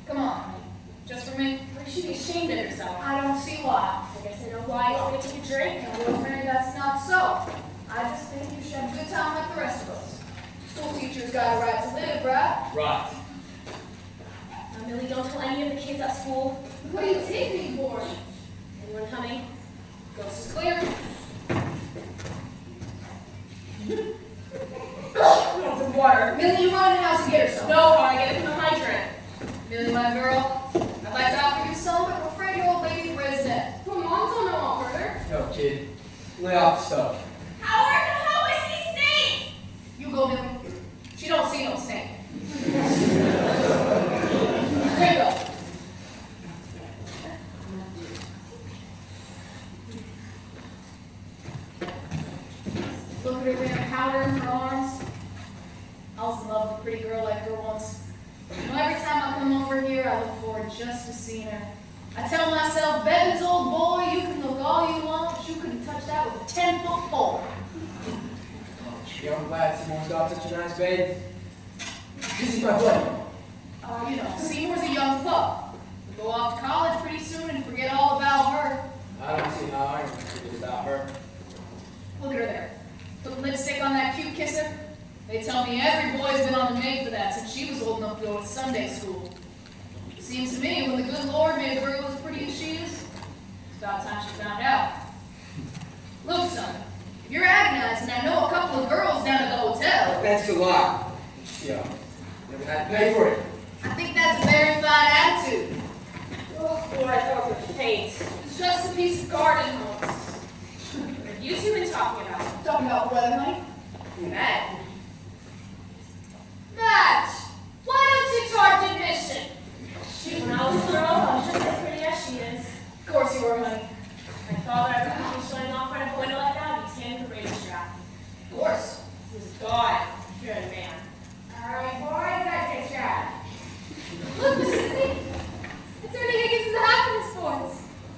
Come on. Just for me. Well, you should be ashamed of yourself. I don't see why. I guess I know why you want me to take a drink. No, Rosemary, that's not so. I just think you should have a good time like the rest of us. School teachers got a right to live, right? Right. Now, Millie, don't tell any of the kids at school. What do you take me for? Anyone coming? Coast is clear. Want some water? Millie, you run in the house and get her some. No, I get it from the hydrant. Millie, my girl, I'd like to offer you some, but I'm afraid your old lady president. Well, Mom don't know I'll hurt her. No, kid. Lay off the stuff. Howard, help! I see snake! You go, Millie. She don't see no snake. There you go. Look at her wearing powder in her arms. I was in love with a pretty girl like her once. You know, every time I come over here, I look forward just to seeing her. I tell myself, Bevans, old boy, you can look all you want, but you couldn't touch that with a 10-foot pole. Yeah, I'm glad Seymour's got such a nice babe. This is my buddy. You know, Seymour's a young pup. He'll go off to college pretty soon and forget all about her. I don't see how I can forget about her. Look at her there. Put lipstick on that cute kisser. They tell me every boy's been on the make for that since she was old enough to go to Sunday school. Seems to me when the good Lord made a girl as pretty as she is, it's about time she found out. Look, son, if you're agonizing, I know a couple of girls down at the hotel. That's a lie. Yeah. Never had to pay for it. I think that's a very fine attitude. Oh, boy, I thought it was paint. It's just a piece of garden hose. What have you two been talking about? Talking about the weather, honey? Madge. Madge, why don't you charge admission? Shoot, when I was a girl, I was just as pretty as she is. Of course you were, honey. My father had been showing off right a window like that, he's standing for razor strap. Of course. He was a god, you're a man. Alright, boys, I get ya. Look, Miss Sydney. It's Ernie Higgins and the Happiness Boys.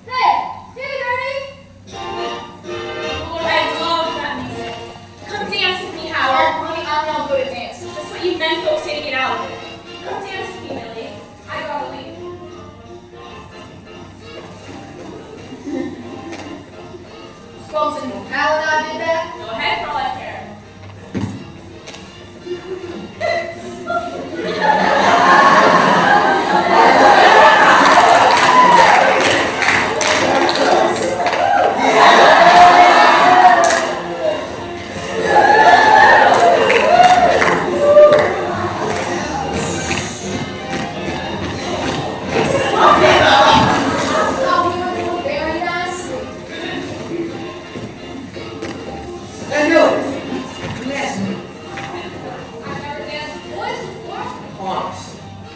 Hey, Ernie. Oh, I love that music. Come dance with me, Howard. Honey, I'm no good at dancing. That's what you men folks say to get out of it. Come dance with me, Millie. I gotta leave. Supposing Helen and I did that? Go ahead, for all I care. Very nicely. Hey, Millie. Let me ask you. I've never danced with boys before. Honest.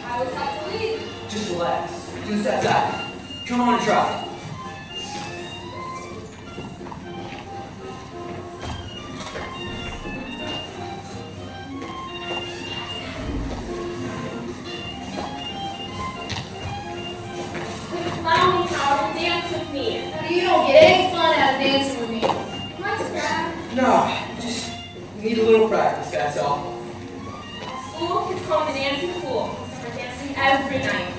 I always have to leave. Just relax. Do that side. Come on and try. Allow me, Howard, to dance with me. You don't get any fun out of dancing with me. What's that? No, just need a little practice, that's all. At school, kids call me the dancing fool. So we're dancing every night.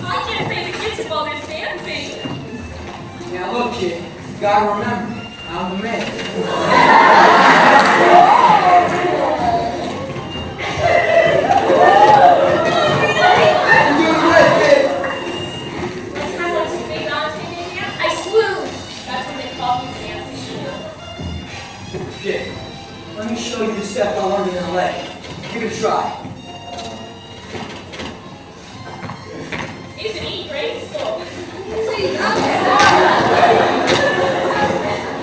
I can't say the kids while there's dancing. Now look, kid, you gotta remember, I'm the man. You're doing great, kid. One time I went to Big Mountain taking a dance, I swooned. That's when they called me the dancing fool. Kid,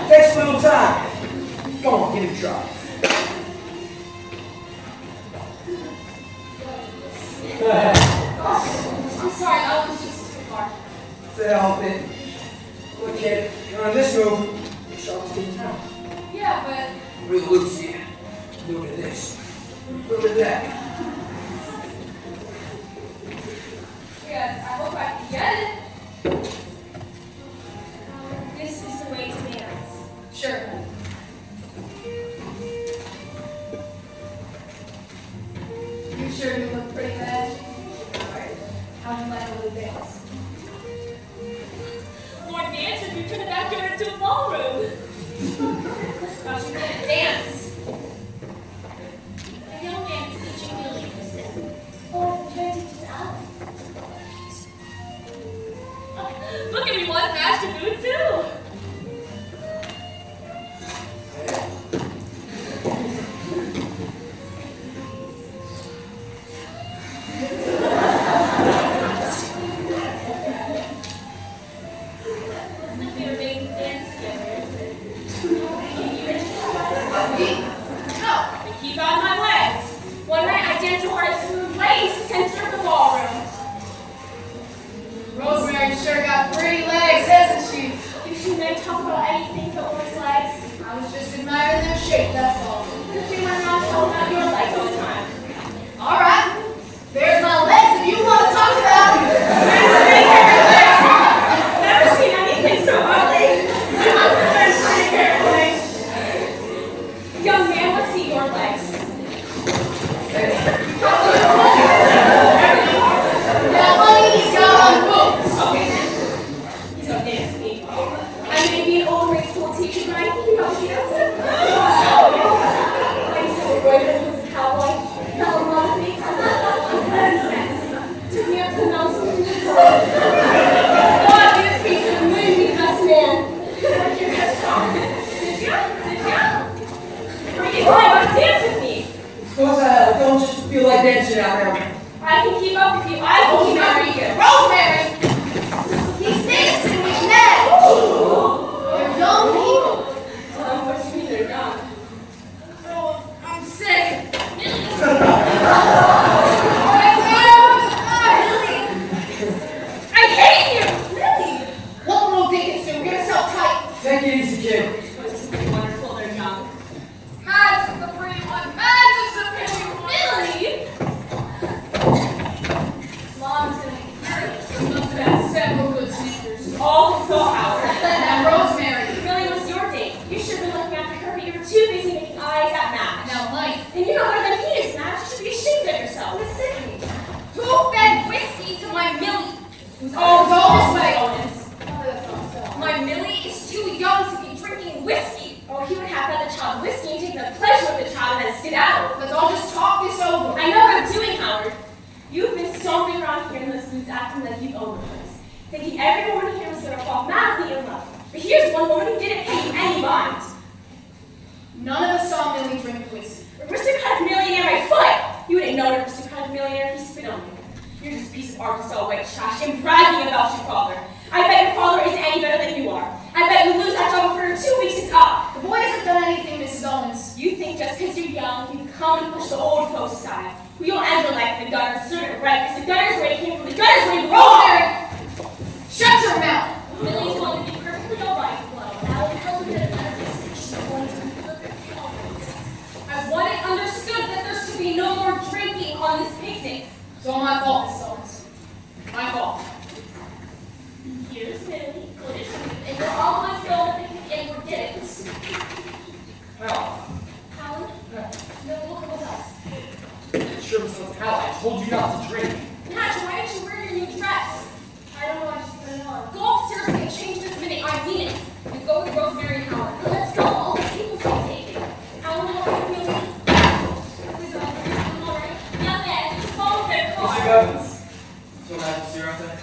Takes a little time. Go on, give it a try. I'm sorry, that was just too hard. Say all bit. Look, kid, you're on this move. You're sharpest in town. Yeah, but Real loose here. Look at this. Look at that. yeah, I hope I can get it. This is the way to dance. Sure. You sure you look pretty bad? How'd you like a little dance? More dance if you turn the backyard into a ballroom. How'd you like to dance? A young man is teaching Millie this thing. Oh, I'm trying to teach Abbe. Look at me, one Madge to do too. They were making dance together. No, keep out of my way. One night I danced so hard I threw lace to center of the ballroom. Rosemary sure got pretty legs, hasn't she? You shouldn't have talked about anything but one's legs. I was just admiring their shape, that's all. Good thing my mom told about your legs all the time. All right, there's my legs if you want to talk about them. Never seen anything so ugly. Young man, let's see your legs. Now, honey, he's got on boots. Okay. He's not dance with me. I may be an old grade school teacher, but I think you know he doesn't. I used to have a boyfriend who was a cowboy. Fell in love with me. Took me up to the mountains. God, this piece of the moon, he's best man. Did you? Bring it on, dance with me. Of course I don't just feel like dancing out there. I can keep up with you. I can keep up with you. Rosemary! He's dancing with Madge! They're young people. What do you mean they're young? Oh, I'm sick. I hate you! Millie! What little Dickens do? Get yourself tight. Take it easy, kid. It's pretty wonderful they're young. Madge is the pretty one. Madge is the pretty one. Millie! Mom's gonna be furious. You must have had several good sneakers. All so Howard. Now, Rosemary. Millie was your date. You should have been looking after her, but you were too busy making eyes at Madge. Now, Mike. And you know better than he is, Madge. You should be ashamed of yourself. Listen to me. Who fed whiskey to my Millie? Oh, go this way. Owens. My Millie is too young to be drinking whiskey. Oh, he would have fed the child whiskey and taken the pleasure of the child and then skedaddle. Let's all just talk this over. I know what I'm doing, Howard. You've been stomping around here in those boots acting like you own the place, thinking every woman here was going to fall madly in love. But here's one woman who didn't pay you any mind. None of us saw Millie drink whiskey. Aristocratic millionaire, my foot! You wouldn't know an aristocratic millionaire if he spit on you. You're just a piece of Arkansas white trash and bragging about your father. I bet your father isn't any better than you are. I bet you lose that job before 2 weeks is up. The boy hasn't done anything, Mrs. Owens. You think just because you're young, you can come and push the old folks aside. We don't end your life in the gutter, serve it right, because the gutter's where you came from, the gutter's where you belong. Shut your mouth! Millie's going to be perfectly alright, Flo. Now we'll tell her that she's going to look at Owens. I want it understood that there should be no more drinking on this picnic. It's all my fault, Mrs. Owens. My fault. Here's Millie, good as you, and you're all going to go on the picnic and we're getting it. Well, Helen, Millie will come with us. it sure was not how I told you not to drink. Madge, why didn't you wear your new dress? I don't know, I just put it on. Go upstairs and change this minute. I mean it. You go with Rosemary and Howard. Let's go, all the people stay taken. Helen, what are you doing? Please, I'm alright. Young man, just follow their car. Mr. Bevans. So nice to see you out there.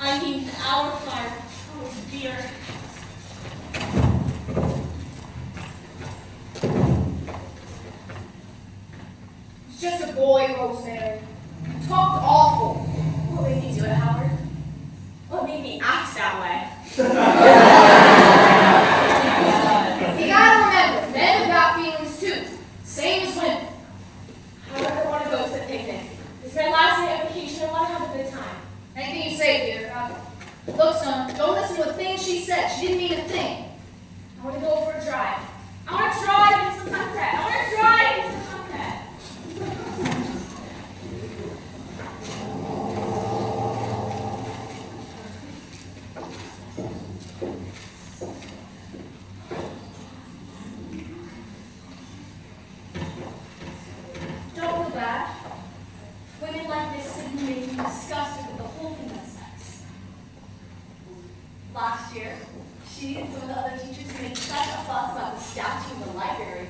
I mean, our car. Oh, dear. He's just a boy, Rosemary. You talked awful. What made me do it, Howard? What made me act that way? Anything you say, dear. Look, son, don't listen to a thing she said. She didn't mean a thing. I want to go for a drive. I want to drive into the sunset. I want to drive into the sunset. Don't feel bad. Women like this Sydney make me disgusted with the whole thing of sex. Last year, she and some of the other teachers made such a fuss about the statue in the library.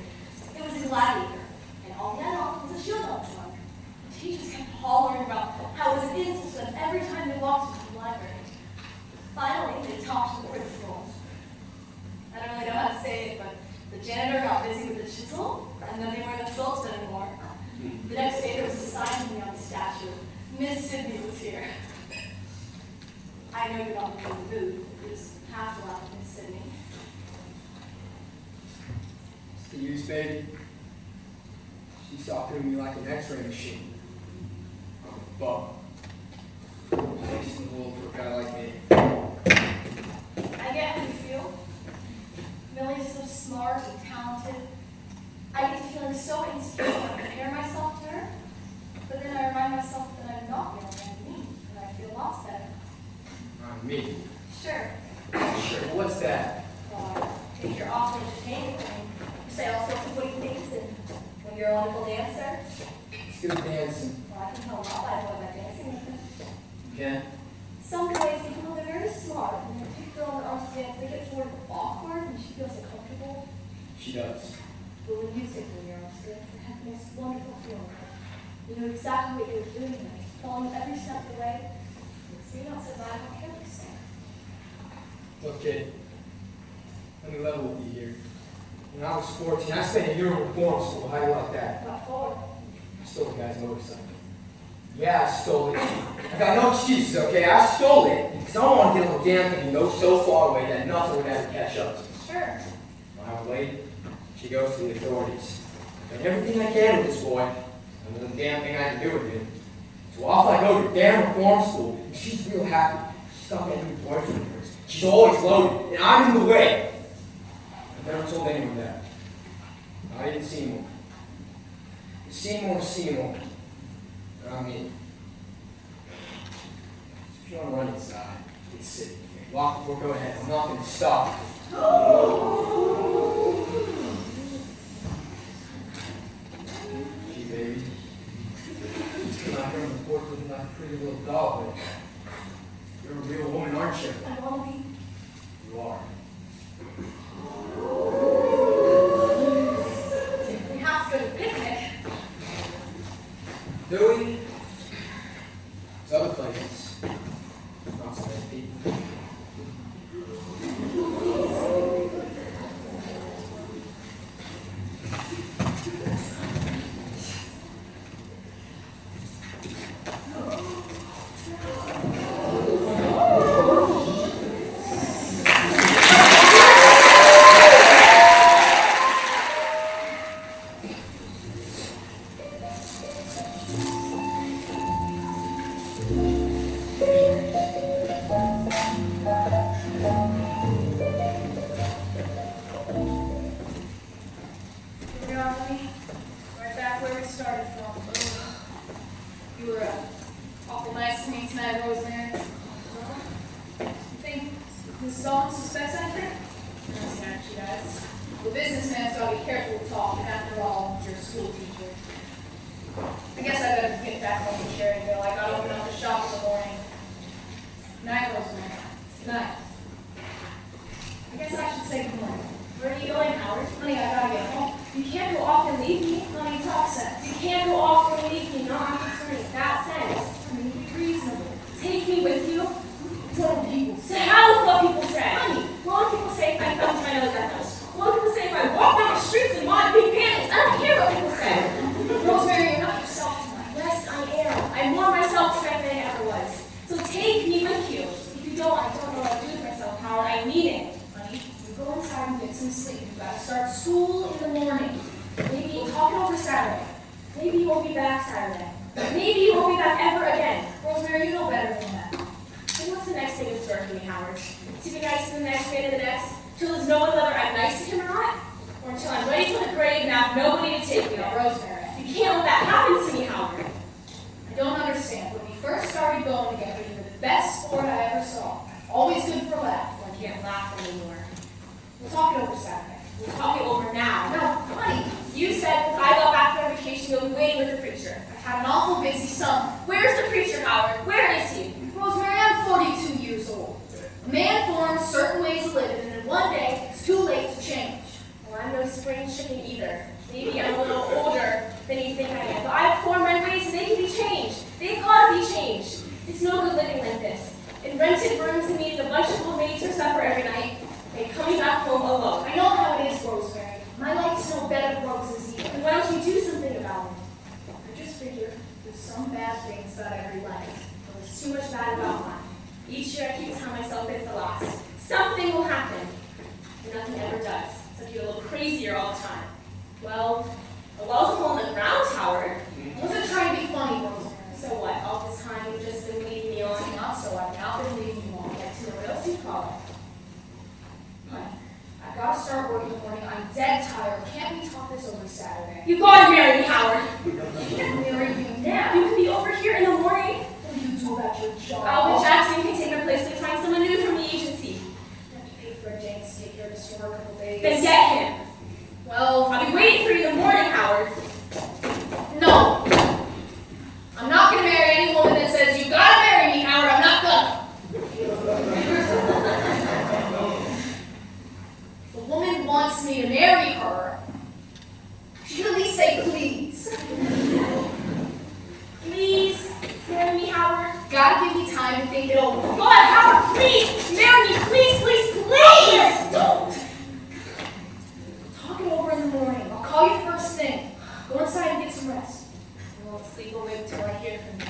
It was a gladiator, and all he had on was a shield on his arm. The teachers kept hollering about how it was an insult to them every time they walked into the library. Finally, they talked to the principal. I don't really know how to say it, but the janitor got busy with the chisel, and then they weren't insulted anymore. The next day, there was a sign hanging on the statue. Miss Sydney was here. I know you're not in the mood. You just have to laugh at Miss Sydney. It's the use, baby. She saw through me like an x-ray machine. I'm a bum. Makes the world for a guy like me. I get how you feel. Millie's so smart and talented. I get to feeling so insecure when I compare myself to her. But then I remind myself that I'm not Millie, I'm me, and I feel lots better. I'm me. Sure. Sure, what's that? Well, I think you're awfully entertaining. You say all sorts of witty things, and when you're a wonderful dancer, Let's go dancing. well, I can tell a lot by the way my dancing with them. You can? Some guys, even though they're very smart, and they take girl in the arms dance, they get sort of awkward, and she feels uncomfortable. She does. But when you take her in your arms dance, it has the most wonderful feeling. You know exactly what you're doing, and it's following every step of the way. So you're not so bad, how can you say? Look, kid. Let me level with you here. When I was 14, I spent a year in reform school. How do you like that? Not forward. I stole the guy's motorcycle. Yeah, I stole it. I got no excuses, okay? I stole it because I don't want to get a little damn thing go so far away that nothing would ever catch up to me. Sure. When I was late, she goes to the authorities. I've done everything I can with this boy, and there's a damn thing I can do with him. So off I go to damn reform school, and she's real happy. She's got that new boyfriend of hers. She's always loaded, and I'm in the way. I've never told anyone that. Not even Seymour. Seymour. I mean, if you want to run inside, it's sitting here. Lock the door, go ahead. I'm not going to stop. Gee, baby. You're not here on the porch looking like a pretty little doll, but you're a real woman, aren't you? I want to be. You are. We have to go to the picnic. Do we? There's other places. Not so many people. Maybe you won't be back ever again. Rosemary, you know better than that. to know whether I'm nice to him or not, or until I'm ready for the grave and have nobody to take me. Now, Rosemary, You can't let that happen to me, Howard. I don't understand. When we first started going together, you were the best sport I ever saw. Always good for a laugh. I can't laugh anymore. We'll talk it over Saturday. We'll talk it over now. No, honey. You said if I got back from vacation, you'll be waiting with the preacher. I've had an awful busy summer. Where's the preacher, Howard? Where is he? Rosemary, I'm 42 years old. A man forms certain ways of living, and then one day it's too late to change. Well, I'm no spring chicken either. Maybe I'm a little older than you think I am, but I've formed my ways and they can be changed. They've got to be changed. It's no good living like this. In rented rooms and eating a bunch of old maids for supper every night, and coming back home alone. I know how it is, Rosemary. My life's no bed of roses either. And why don't you do something about it? I just figure there's some bad things about every life. Well, there's too much bad about mine. Each year I keep telling myself it's the last. Something will happen. And nothing ever does. So I get a little crazier all the time. Well, a well's a hole in the ground, Howard. I wasn't trying to be funny, Rosemary. So what? All this time you've just been leading me on? Not so. I've not been leaving you on. I'd like to know what else you call Honey, I've got to start work in the morning. I'm dead tired. Can't we talk this over Saturday? it. You've got to marry me, Howard. I can't marry you now. You can be over here in the morning. What do you do about your job? Albert Jackson can take my place to find someone new from the agency. I have to pay for a Jane to stay here just for a couple days. Then get him. Well, I'll be waiting for you in the morning, Howard. no. I'm not going to marry any woman that says, you got to marry me, Howard. I'm not gonna. If a woman wants me to marry her, she can at least say please. Please, marry me, Howard. Gotta give me time to think it over. Go ahead, Howard, please. Marry me, please, please, please. Don't. Talk it over in the morning. I'll call you first thing. Go inside and get some rest. I won't sleep away until I hear from you.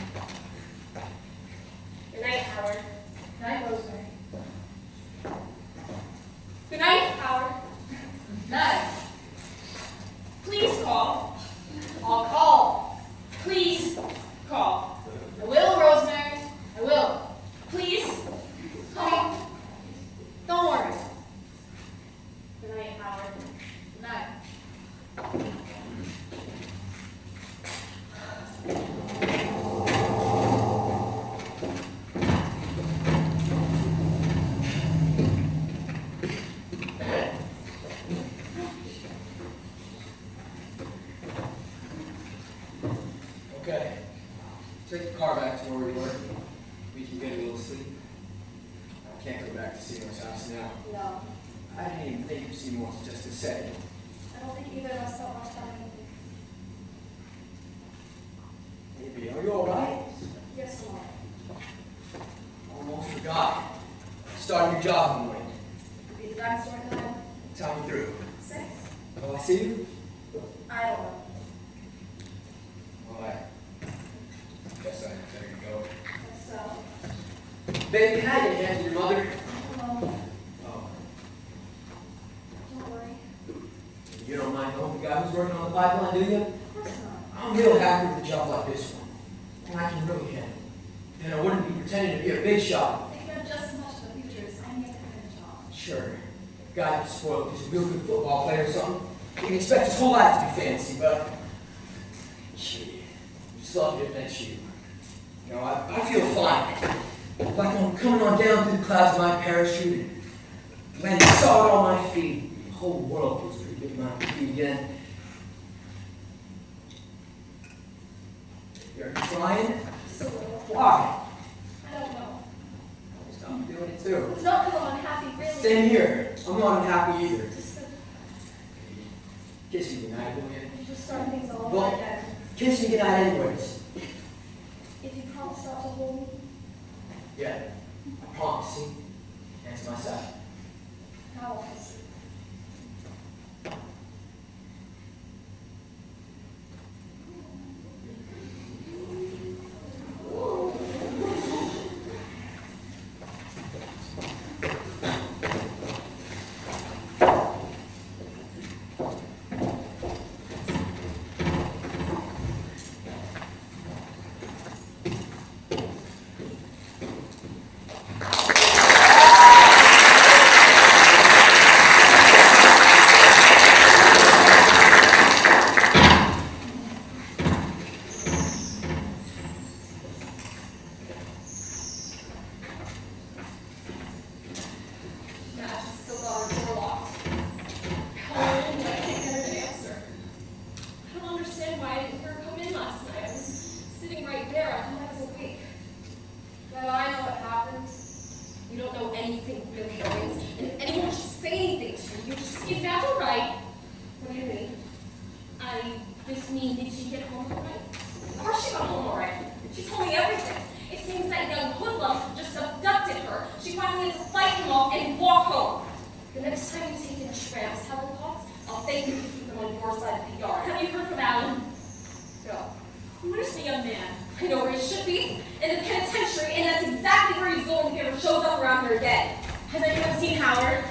Good night, Howard. Good night, Rosemary. Good night, Howard. Night. Please call. I'll call. Please call. I will, Rosemary. I will. Please Honey, don't worry. Good night, Howard. Good night. Okay. Take the car back to where we were. We can get a little sleep. I can't go back to Seymour's house now. No, I didn't even think of Seymour's just to say. I don't think either of us felt much time. Maybe. Are you alright? Yes, I'm alright. Almost forgot. Starting your job in the morning. Be the drugstore time. Time you through. 6? Will I see you? I don't know. Alright. Guess I better go. So, Baby, can I get a hand to your mother? no, Oh. don't worry. You don't mind knowing the guy who's working on the pipeline, do you? Of course not. I'm real happy with a job like this one. And I can really handle it. And I wouldn't be pretending to be a big shot. If you have just as much of the future as any other kind of job. Sure. A guy gets spoiled because he's a real good football player or something. He can expect his whole life to be fancy, but gee, I'm just lucky to met you. You know, I feel fine. Like I'm coming on down through the clouds of my parachute and landing solid on my feet. The whole world feels pretty good on my feet again. You're crying? So, Why? I don't know. I'm doing it too. It's not because I'm unhappy, really. Same here. I'm not unhappy either. Just that Kiss me goodnight, will you? you just start things all Well- over again. Kiss me goodnight anyways. If you promise not to hold me, Yeah, I promise, see? Answer my side. how will I see? anything really, Owens. And if anyone should say anything to you, just Is that all right? what do you mean? I just mean, did she get home all right? Of course she got home all right. She told me everything. It seems that young hoodlum just abducted her. She finally had to fight him off and walk home. The next time you take in tramps, Helen Potts, I'll thank you for keeping them on your side of the yard. Have you heard from Alan? No. Where's the young man? I know where he should be, in the penitentiary, and that's exactly where he's going if he ever shows up around here again. Has anyone seen Howard?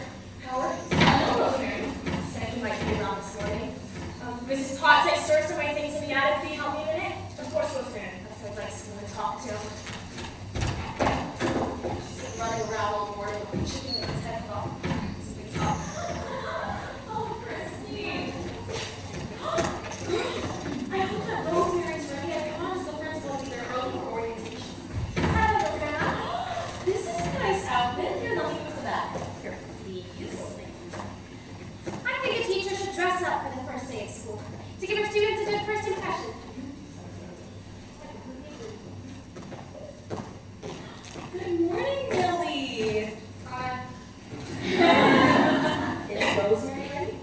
Howard? No, Rosemary. Said he might be around this morning. Mrs. Potts, I stirred some of my things in the attic. Can you help me a minute? Of course, Rosemary. That sounds like someone to talk to. She's been running around all morning with the chicken in his head off. It's a big top. Oh, Christine. I hope that Rosemary's ready. I promised the principal to be there early for orientation. Hello, Grandma. This is a nice outfit. You're not used to that. Here, please. I think a teacher should dress up for the first day of school to give her students a good first impression. Good morning, Millie. Hi. Is Rosemary ready?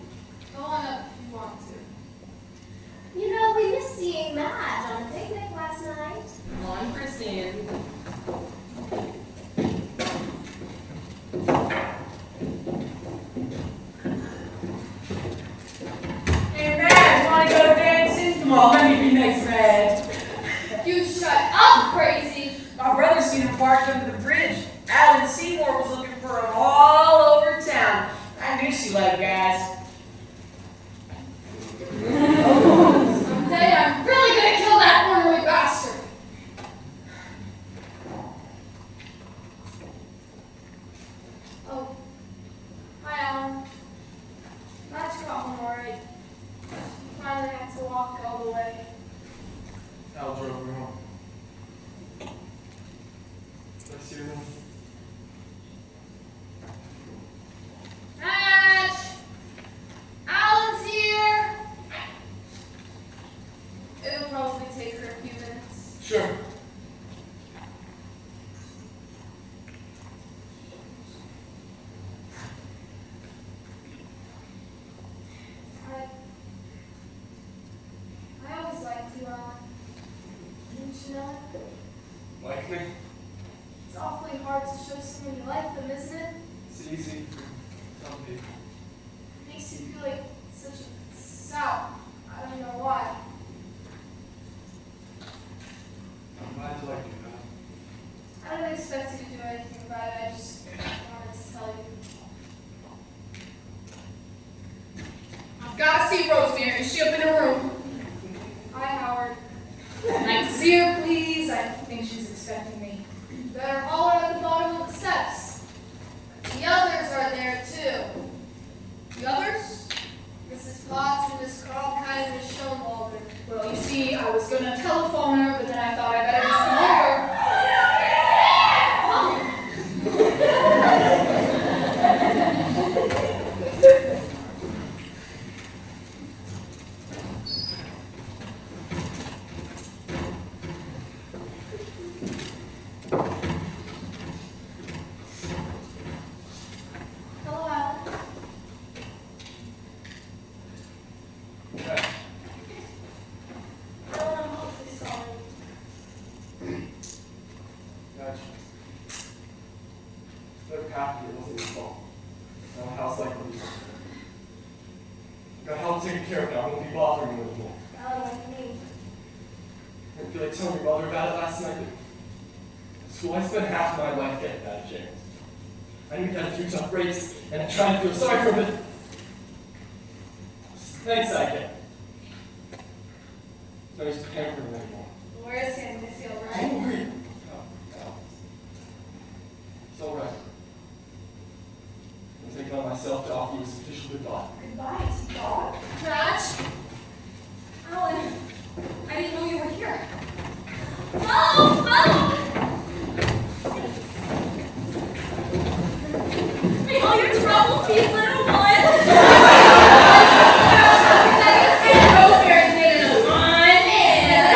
Go on up if you want to. You know, we missed seeing Madge on the picnic last night. Come on, Christine. Hey, Madge, wanna go dancing? Come on, let me be next, Madge. You shut up, crazy! My brother seen him parked under the bridge. Al and Seymour was looking for him all over town. I knew she liked guys. Someday I'm really gonna kill that ornery bastard! Oh. Hi, Alan. Madge got home alright. She finally had to walk all the way. Al drove her home. Did I see her then? Madge! Alan's here! It'll probably take her a few minutes. Sure. I always liked you, Alan. Didn't you know? Like me? It's awfully hard to show someone you like them, isn't it? It's easy for some people. It makes you feel like such a sap. I don't know why. I'm glad you like you, man. I don't expect you to do anything about it. I just wanted to tell you. I've got to see Rosemary. Is she up in her room? Hi, Howard. I'd like to see her, please. I think she's expecting me. They're all at the bottom of the steps. The others are there, too. The others? Mrs. Potts and Miss Kronkite and Miss Schoenwalder. Well, you see, I was going to telephone her, but then I thought I better just come over. Hello, Alan. Okay. Alan, I'm awfully sorry. Madge. No happy it wasn't your fault. No house like this. Got help taken care of now. I won't be bothering you anymore. Alan, like me. I didn't feel like telling your mother about it last night. At school, I spent half my life getting out of jail. I knew we had a few tough breaks, and I tried to feel sorry for them. Thanks, I get. No use pampering them anymore. Where is Santa Clarita, Don't right? worry. No. It's all right. I'm taking on myself to offer you this official goodbye. Goodbye to God. Madge? Alan, I didn't know you were here. Oh, oh! May all your troubles be little ones. Rosemary's made it a fun and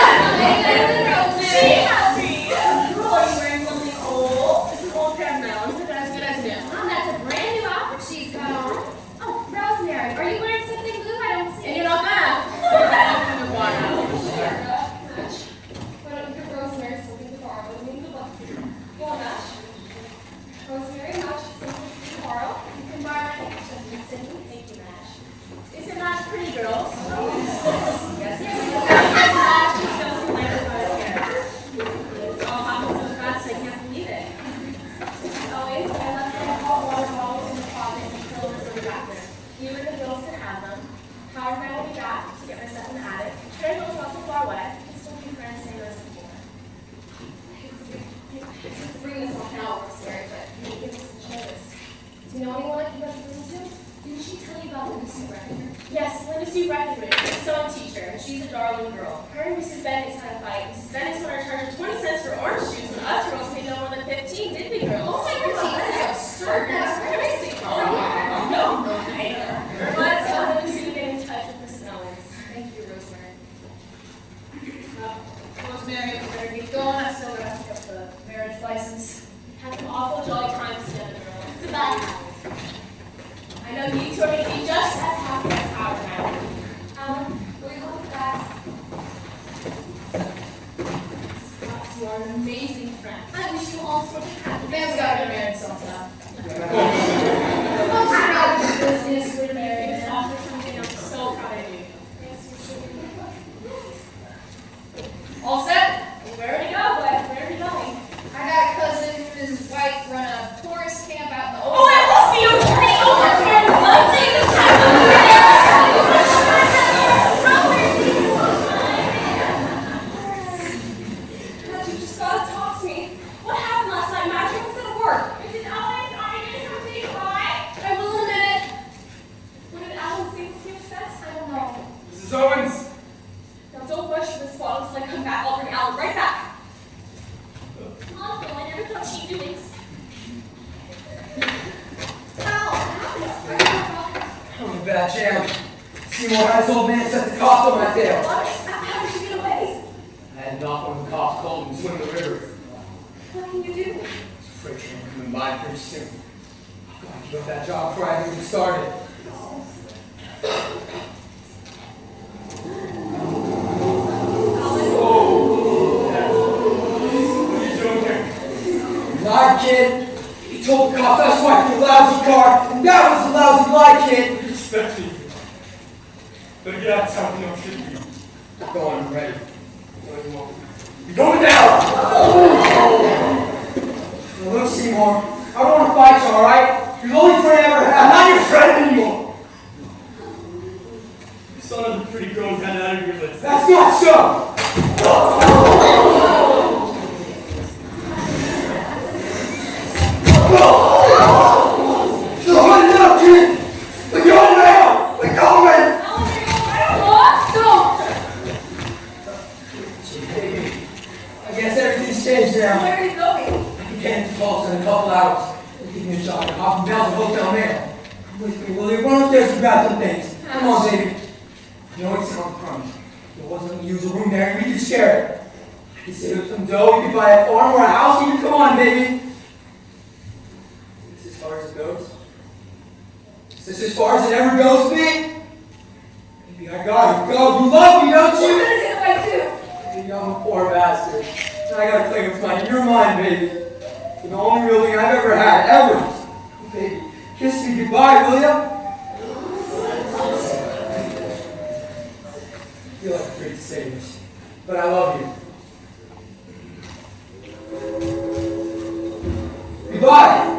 she happy. Girl, are you wearing something old? It's an old pair of mountains, but as good as new. do recognize her sewing teacher, and she's a darling girl. Her and Mrs. Bennett had a fight. Mrs. Bennett's wanted to charge her 20 cents for orange juice, when us girls paid no more than 15, didn't we, girls? Oh my God, that's absurd. That's crazy. No. Let's tell them to get in touch with Mrs. Owens. Thank you, Rosemary. Rosemary, you better get going. I still gotta pick up the marriage license. Had some awful jolly times together, girls. Goodbye. I know you two are going to be just as happy as Howard and I will. Will you hold fast? You are an amazing friend. I wish you all sorts of happiness. Man's gotta get married sometime. Once you're out of the business, we're married. It's awful something. I'm so proud of you. All set? Where to go, bud? Where are we going? I got a cousin and his wife run a tourist camp out in the Oh, I must be okay. Oh, that's very lovely. This time of Madge, you just gotta talk to me. What happened last night, Madge? I was at work. Mrs. Owens, are you going to say goodbye? I will in a minute. What did Alan say was he upset? I don't know. Mrs. Owens! Now don't rush for this bottle till I come back. I'll bring Alan right back. Although I never thought she'd do this. I'm a bad jam. Seymour had his old man set the cops on my tail. What? How did you get away? I had to knock one of the cops cold and swim in the river. What can you do? Freight train coming by pretty soon. I'm going to give up that job before I even started. Lie, kid. He told the cops I swiped your lousy car, and that was a lousy lie, kid. Respect me. Better get out of town, you know, shit you. Go on, I'm ready. You're going down! Now look, Seymour, I don't want to fight you, alright? You're the only friend I ever had. I'm not your friend anymore! You saw another pretty girl and got out of your list. That's not so! Where are you going? I can get into Tulsa in a couple hours. We'll give me a shot. I'll be down to the hotel mail. Come with me, will you? Run upstairs and grab some things. Come on, baby. You know it's not from me. There wasn't use a room there, and we could share it. I could save up some dough, we could buy a farm or a house, you can come on, baby. Is this as far as it goes? Is this as far as it ever goes for me? Baby, I gotta go. You love me, don't What you? is it if I do? Baby, I'm a poor bastard. I gotta claim what's mine. You're mine, baby. You're the only real thing I've ever had, ever. Baby, kiss me goodbye, will ya? I feel like afraid to say this, but I love you. Goodbye.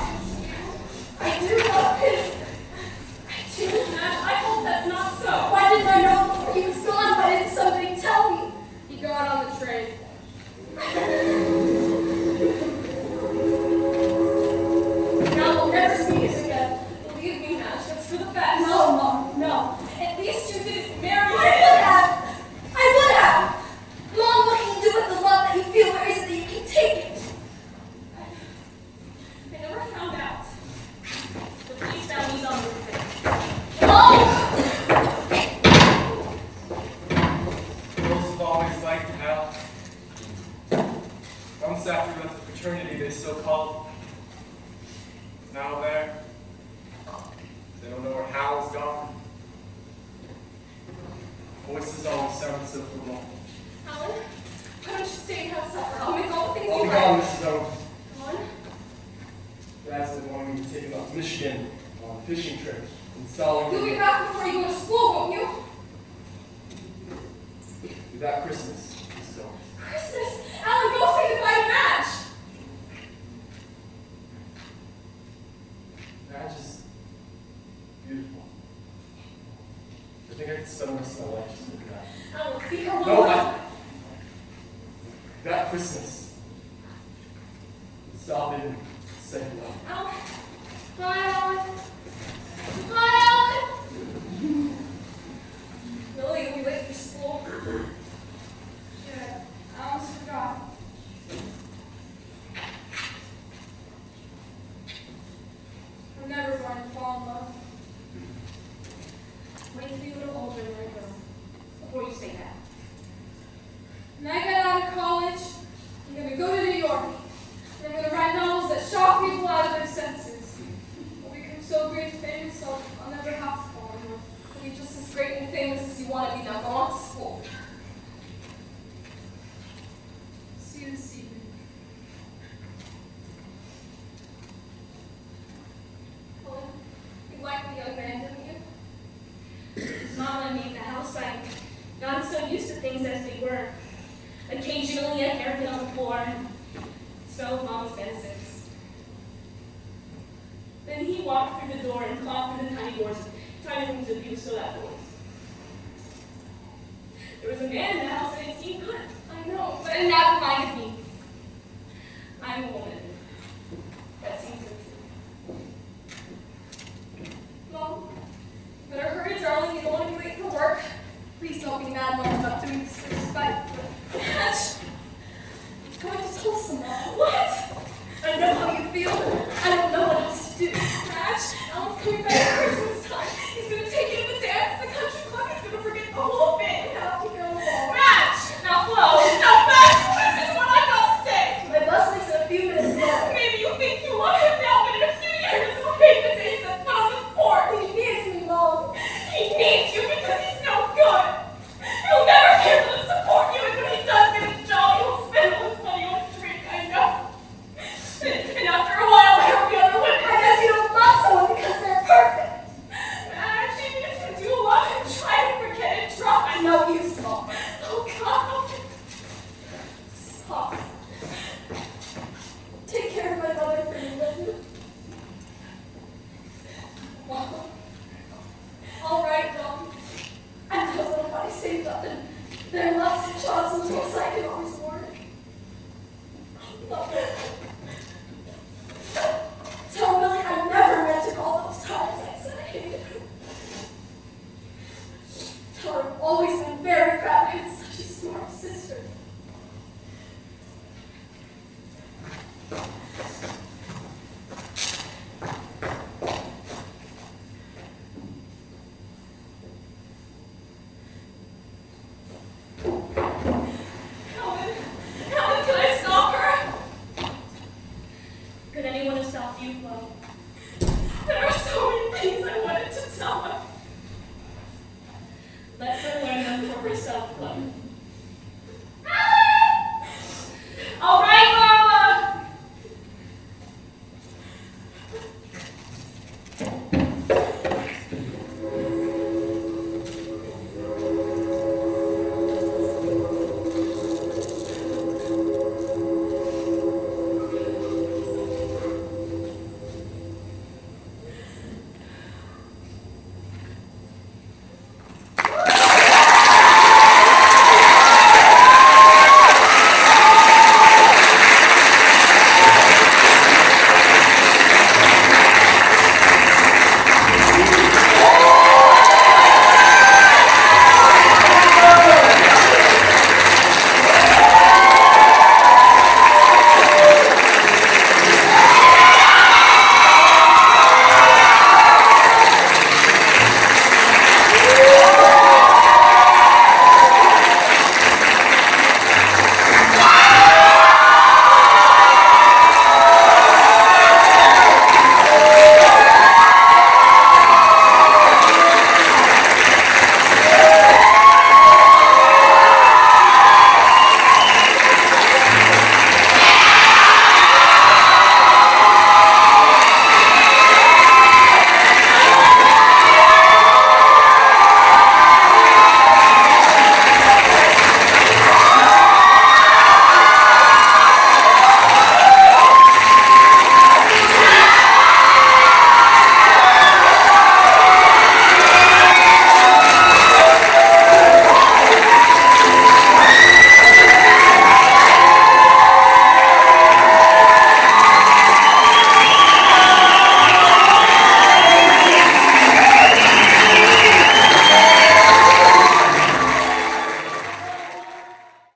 I do love him. I do, Madge. I hope that's not so. Why didn't I know before he was gone? Why didn't somebody tell me? He got on the train. Now we'll never see us again. Believe me, Madge, that's for the best. No, Mom, no. At least you didn't marry him. I would have. Mom, what can you do with the love that you feel? Where is it that you can take it? I never found out. The police found these on the roof. Girls have always liked Hal. Once after we left the fraternity, they still called. Now there. They don't know where Hal's gone. Voices always sound so familiar. Helen, why don't you stay and have supper? I'll make all the things I'll you be like. gone, Mrs. Owens. Helen? Dad's been wanting me to take him out to Michigan on a fishing trip. Installing. You'll be back before you go to school, won't you? Be back Christmas, Mrs. Owens. Christmas! Alan, go say goodbye to Madge! Madge is beautiful. I think I could spend the rest of my life just looking at her. Alan, see her one No, more I. time. That Christmas. stop and say hello. Ellen. Hi, Ellen. Hi, Ellen. Millie, are we late for school? Yeah, I almost forgot. I'm never going to fall in love. Wait till you're a little older, little girl, before you say that. When I get out of college, I'm going to go to New York. And I'm going to write novels that shock people out of their senses. I'll become so great and famous, so I'll never have to fall in love. I'll be just as great and famous as you want to be now. Go on to school. See you this evening. Helen, you like the young man, didn't you? Mama and me in the house, I got so used to things as they were. Occasionally a hairpin on the floor, and smell of Mama's medicines. Then he walked through the door and clawed through the tiny doors, trying things to be so that voice. There was a man in the house and it seemed good. I know, but that reminded me. I'm a woman. That seems good too. Mom, you better hurry, darling. You don't want to be late for work. Please don't be mad, Mom, about doing this despite. Madge! I'm going to tell someone. What? I know how you feel. I don't know what else to do. Madge, Alan's coming back at Christmas time. He's going to take you to the dance, the country club. He's going to forget the whole bit and have to go home. Madge! Now, Flo! Now, Madge, listen to what I've got to say. My bus leaves in a few minutes now. Maybe you think you love him now, but in a few years, he'll hate the days that put on the sport. He needs me, Mom. He needs you because he's no good. He'll never be able to support you, and when he does get a job, he'll spend all his money on drink, I know. And after a while, there'll be other women. I guess you don't love someone because they're perfect. Madge, even if you do love him, try to forget it, try. No use, Mom. Oh, God. Stop. Take care of my mother for me, will you? Mom. All right, Mom. I have a little money saved up, and there are lots of jobs until I can always work. Mother. Tell Millie I never meant to call those times I said I hated her. Tell her I've always been very proud I had such a smart sister. Helen, can I stop her? Could anyone have stopped you, Flo? There are so many things I wanted to tell her. Let her learn them for herself, Flo. All right.